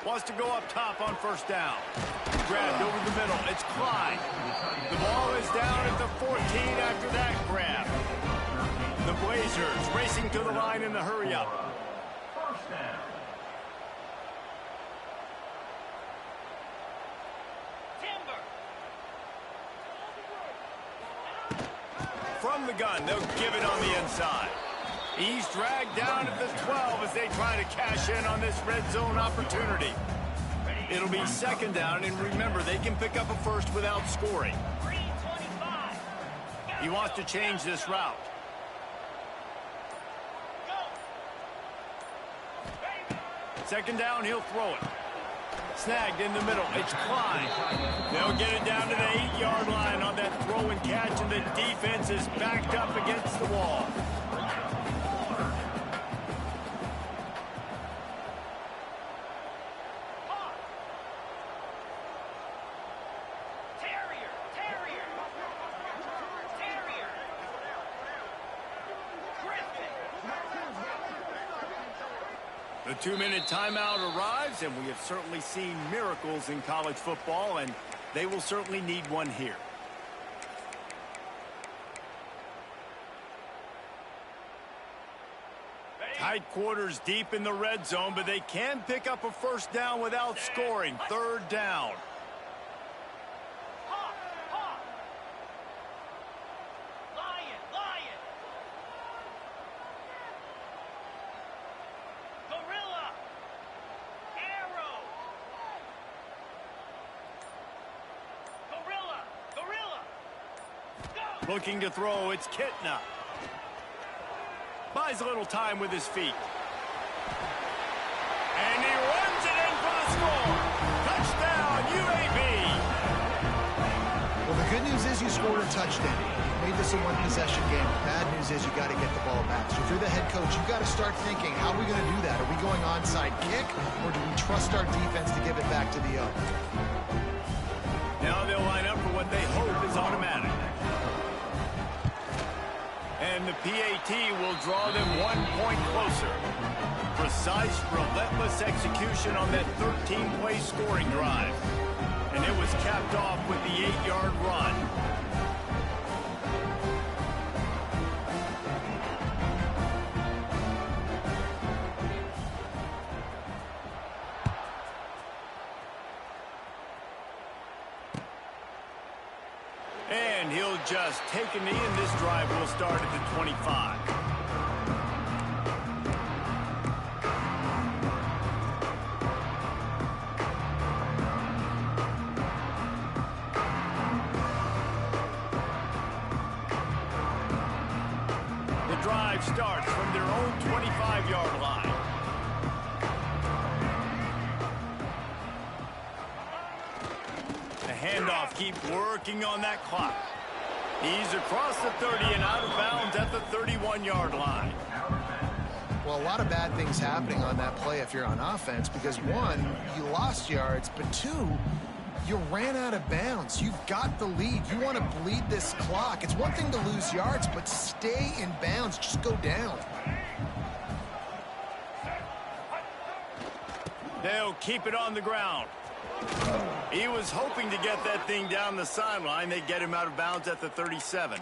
[SPEAKER 1] Wants to go up top on first down. Grabbed over the middle. It's Clyde. The ball is down at the 14 after that grab. The Blazers racing to the line in the hurry-up.
[SPEAKER 5] First down.
[SPEAKER 1] From the gun, they'll give it on the inside. He's dragged down at the 12 as they try to cash in on this red zone opportunity. It'll be second down, and remember, they can pick up a first without scoring. He wants to change this route. Second down, he'll throw it. Snagged in the middle. It's Clyde. They'll get it down to the 8-yard line on that throw and catch, and the defense is backed up against the wall. The 2-minute timeout arrives, and we have certainly seen miracles in college football, and they will certainly need one here. Tight quarters deep in the red zone, but they can pick up a first down without scoring. Third down. Looking to throw, it's Kitna. Buys a little time with his feet. And he runs it in for the score. Touchdown, UAB.
[SPEAKER 3] Well, the good news is you scored a touchdown. You made this a one-possession game. The bad news is you got to get the ball back. So if you're the head coach, you got to start thinking, how are we going to do that? Are we going onside kick, or do we trust our defense to give it back to the other?
[SPEAKER 1] Now they'll line up for what they hope is automatic. And the PAT will draw them 1 point closer. Precise, relentless execution on that 13-play scoring drive. And it was capped off with the 8-yard run. And he'll just take a knee, and this drive will start at the 25. The drive starts from their own 25-yard line. Handoff, keep working on that clock. He's across the 30 and out of bounds at the 31-yard line.
[SPEAKER 3] Well, a lot of bad things happening on that play if you're on offense, because one, you lost yards, but two, you ran out of bounds. You've got the lead. You want to bleed this clock. It's one thing to lose yards, but stay in bounds. Just go down.
[SPEAKER 1] They'll keep it on the ground. He was hoping to get that thing down the sideline. They get him out of bounds at the 37.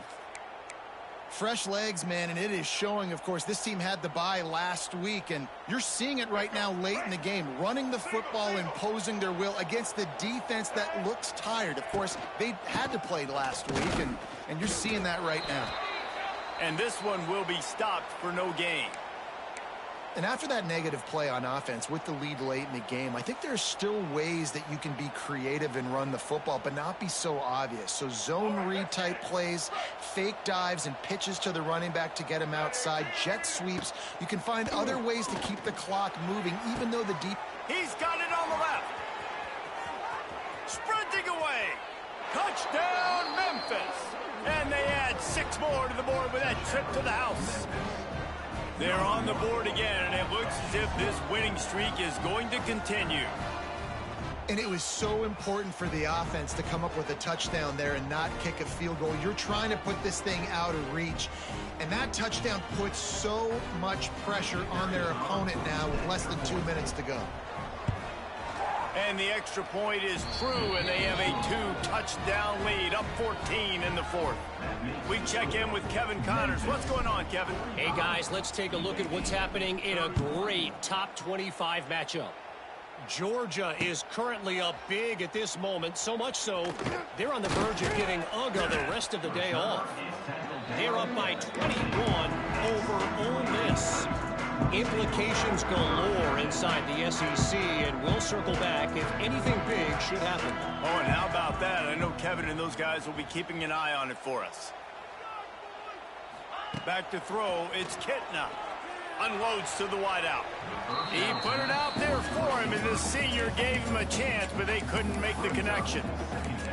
[SPEAKER 3] Fresh legs, man, and it is showing. Of course, this team had the bye last week, and you're seeing it right now late in the game, running the football, imposing their will against the defense that looks tired. Of course, they had to play last week, and you're seeing that right now.
[SPEAKER 1] And this one will be stopped for no gain.
[SPEAKER 3] And after that negative play on offense with the lead late in the game, I think there's still ways that you can be creative and run the football, but not be so obvious. So zone read type plays, fake dives, and pitches to the running back to get him outside, jet sweeps. You can find other ways to keep the clock moving, even though the deep...
[SPEAKER 1] He's got it on the left. Sprinting away. Touchdown, Memphis. And they add 6 more to the board with that trip to the house. They're on the board again, and it looks as if this winning streak is going to continue.
[SPEAKER 3] And it was so important for the offense to come up with a touchdown there and not kick a field goal. You're trying to put this thing out of reach. And that touchdown puts so much pressure on their opponent now with less than 2 minutes to go.
[SPEAKER 1] And the extra point is through, and they have a 2-touchdown lead, up 14 in the fourth. We check in with Kevin Connors. What's going on, Kevin?
[SPEAKER 6] Hey, guys, let's take a look at what's happening in a great top 25 matchup. Georgia is currently up big at this moment, so much so they're on the verge of giving UGA the rest of the day off. They're up by 21 over Ole Miss. Implications galore inside the SEC, and we'll circle back if anything big should happen.
[SPEAKER 1] Oh, and how about that? I know Kevin and those guys will be keeping an eye on it for us. Back to throw, it's Kitna. Unloads to the wideout. He put it out there for him, and the senior gave him a chance, but they couldn't make the connection.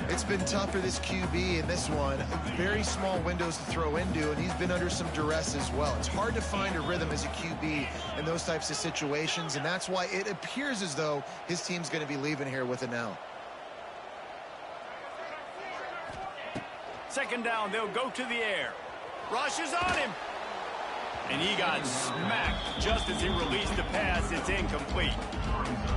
[SPEAKER 3] It's been tough for this QB in this one. Very small windows to throw into, and he's been under some duress as well. It's hard to find a rhythm as a QB in those types of situations, and that's why it appears as though his team's going to be leaving here with an L.
[SPEAKER 1] Second down, they'll go to the air. Rushes on him. And he got smacked just as he released the pass. It's incomplete.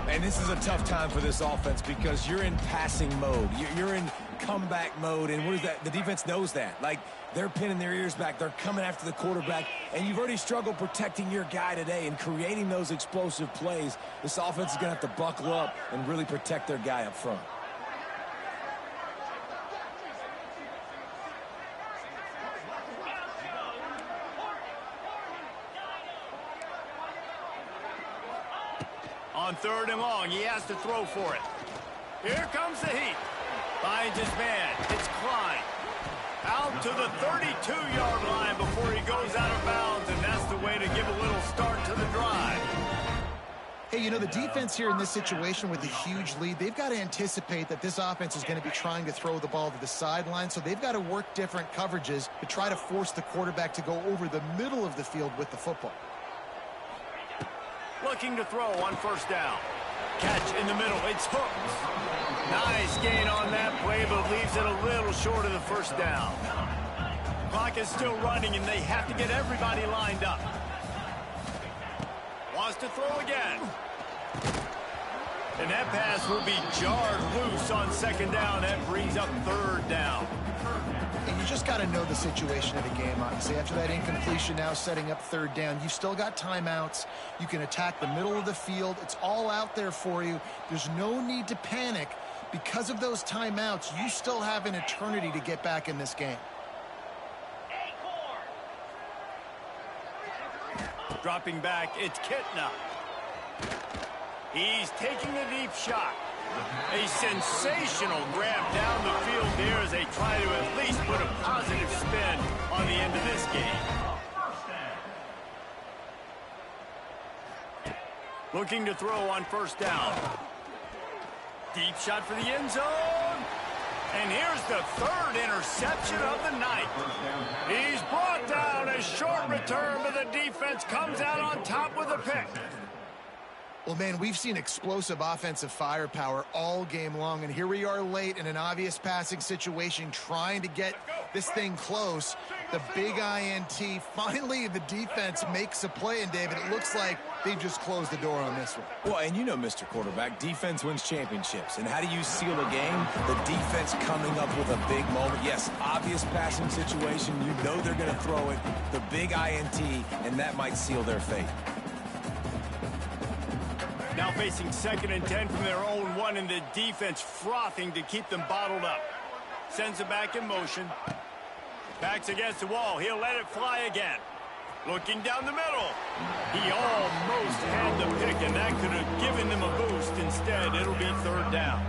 [SPEAKER 2] And this is a tough time for this offense because you're in passing mode. You're in comeback mode, and what is that? The defense knows that. Like, they're pinning their ears back. They're coming after the quarterback, and you've already struggled protecting your guy today and creating those explosive plays. This offense is going to have to buckle up and really protect their guy up front.
[SPEAKER 1] On third and long, he has to throw for it. Here comes the heat. Finds his man. It's Klein. Out to the 32-yard line before he goes out of bounds, and that's the way to give a little start to the drive.
[SPEAKER 3] Hey, you know, the defense here in this situation with a huge lead, they've got to anticipate that this offense is going to be trying to throw the ball to the sideline, so they've got to work different coverages to try to force the quarterback to go over the middle of the field with the football.
[SPEAKER 1] Looking to throw on first down. Catch in the middle. It's hooked. Nice gain on that play, but leaves it a little short of the first down. Clock is still running, and they have to get everybody lined up. Wants to throw again. And that pass will be jarred loose on second down. That brings up third down.
[SPEAKER 3] And you just got to know the situation of the game, obviously. After that incompletion, now setting up third down, you've still got timeouts. You can attack the middle of the field. It's all out there for you. There's no need to panic. Because of those timeouts, you still have an eternity to get back in this game.
[SPEAKER 1] Dropping back, it's Kitna. He's taking a deep shot. A sensational grab down the field there as they try to at least put a positive spin on the end of this game. Looking to throw on first down. Deep shot for the end zone. And here's the third interception of the night. He's brought down. A short return, but the defense comes out on top with a pick.
[SPEAKER 3] Well, man, we've seen explosive offensive firepower all game long, and here we are late in an obvious passing situation trying to get this thing close. The big INT. Finally, the defense makes a play, and, David, it looks like they've just closed the door on this one.
[SPEAKER 2] Well, and you know, Mr. Quarterback, defense wins championships. And how do you seal a game? The defense coming up with a big moment. Yes, obvious passing situation. You know they're going to throw it. The big INT, and that might seal their fate.
[SPEAKER 1] Now facing 2nd and 10 from their own one, and the defense frothing to keep them bottled up. Sends it back in motion. Backs against the wall. He'll let it fly again. Looking down the middle. He almost had the pick, and that could have given them a boost. Instead, it'll be third down.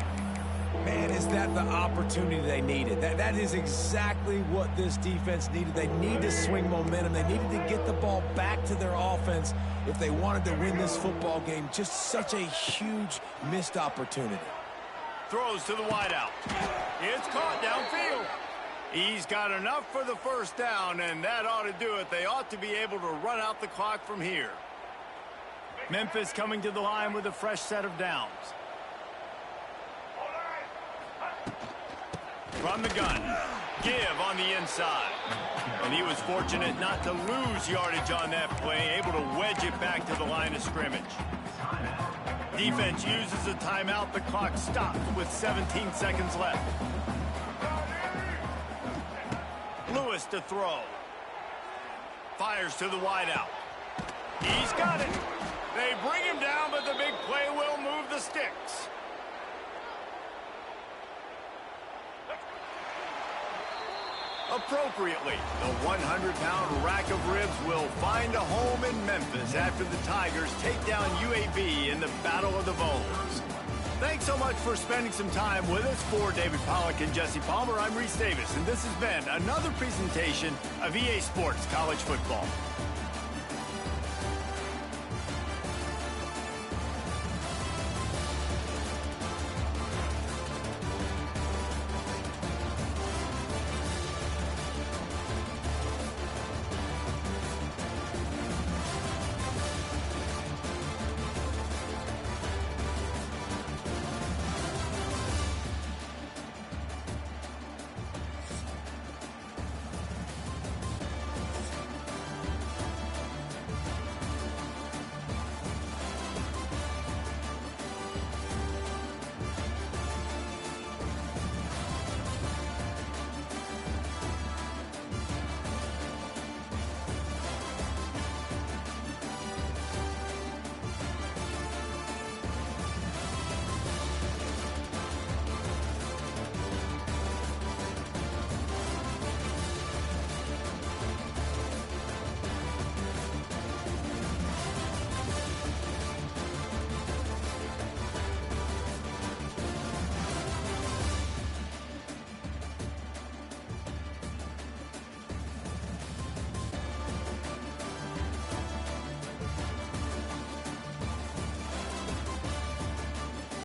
[SPEAKER 2] Man, is that the opportunity they needed? That is exactly what this defense needed. They need to swing momentum. They needed to get the ball back to their offense if they wanted to win this football game. Just such a huge missed opportunity.
[SPEAKER 1] Throws to the wideout. It's caught downfield. He's got enough for the first down, and that ought to do it. They ought to be able to run out the clock from here. Memphis coming to the line with a fresh set of downs. From the gun. Give on the inside. And he was fortunate not to lose yardage on that play, able to wedge it back to the line of scrimmage. Defense uses a timeout. The clock stops with 17 seconds left. Lewis to throw. Fires to the wideout. He's got it. They bring him down, but the big play will move the sticks. Appropriately, the 100-pound rack of ribs will find a home in Memphis after the Tigers take down UAB in the Battle of the Bones. Thanks so much for spending some time with us. For David Pollack and Jesse Palmer, I'm Reese Davis, and this has been another presentation of EA Sports College Football.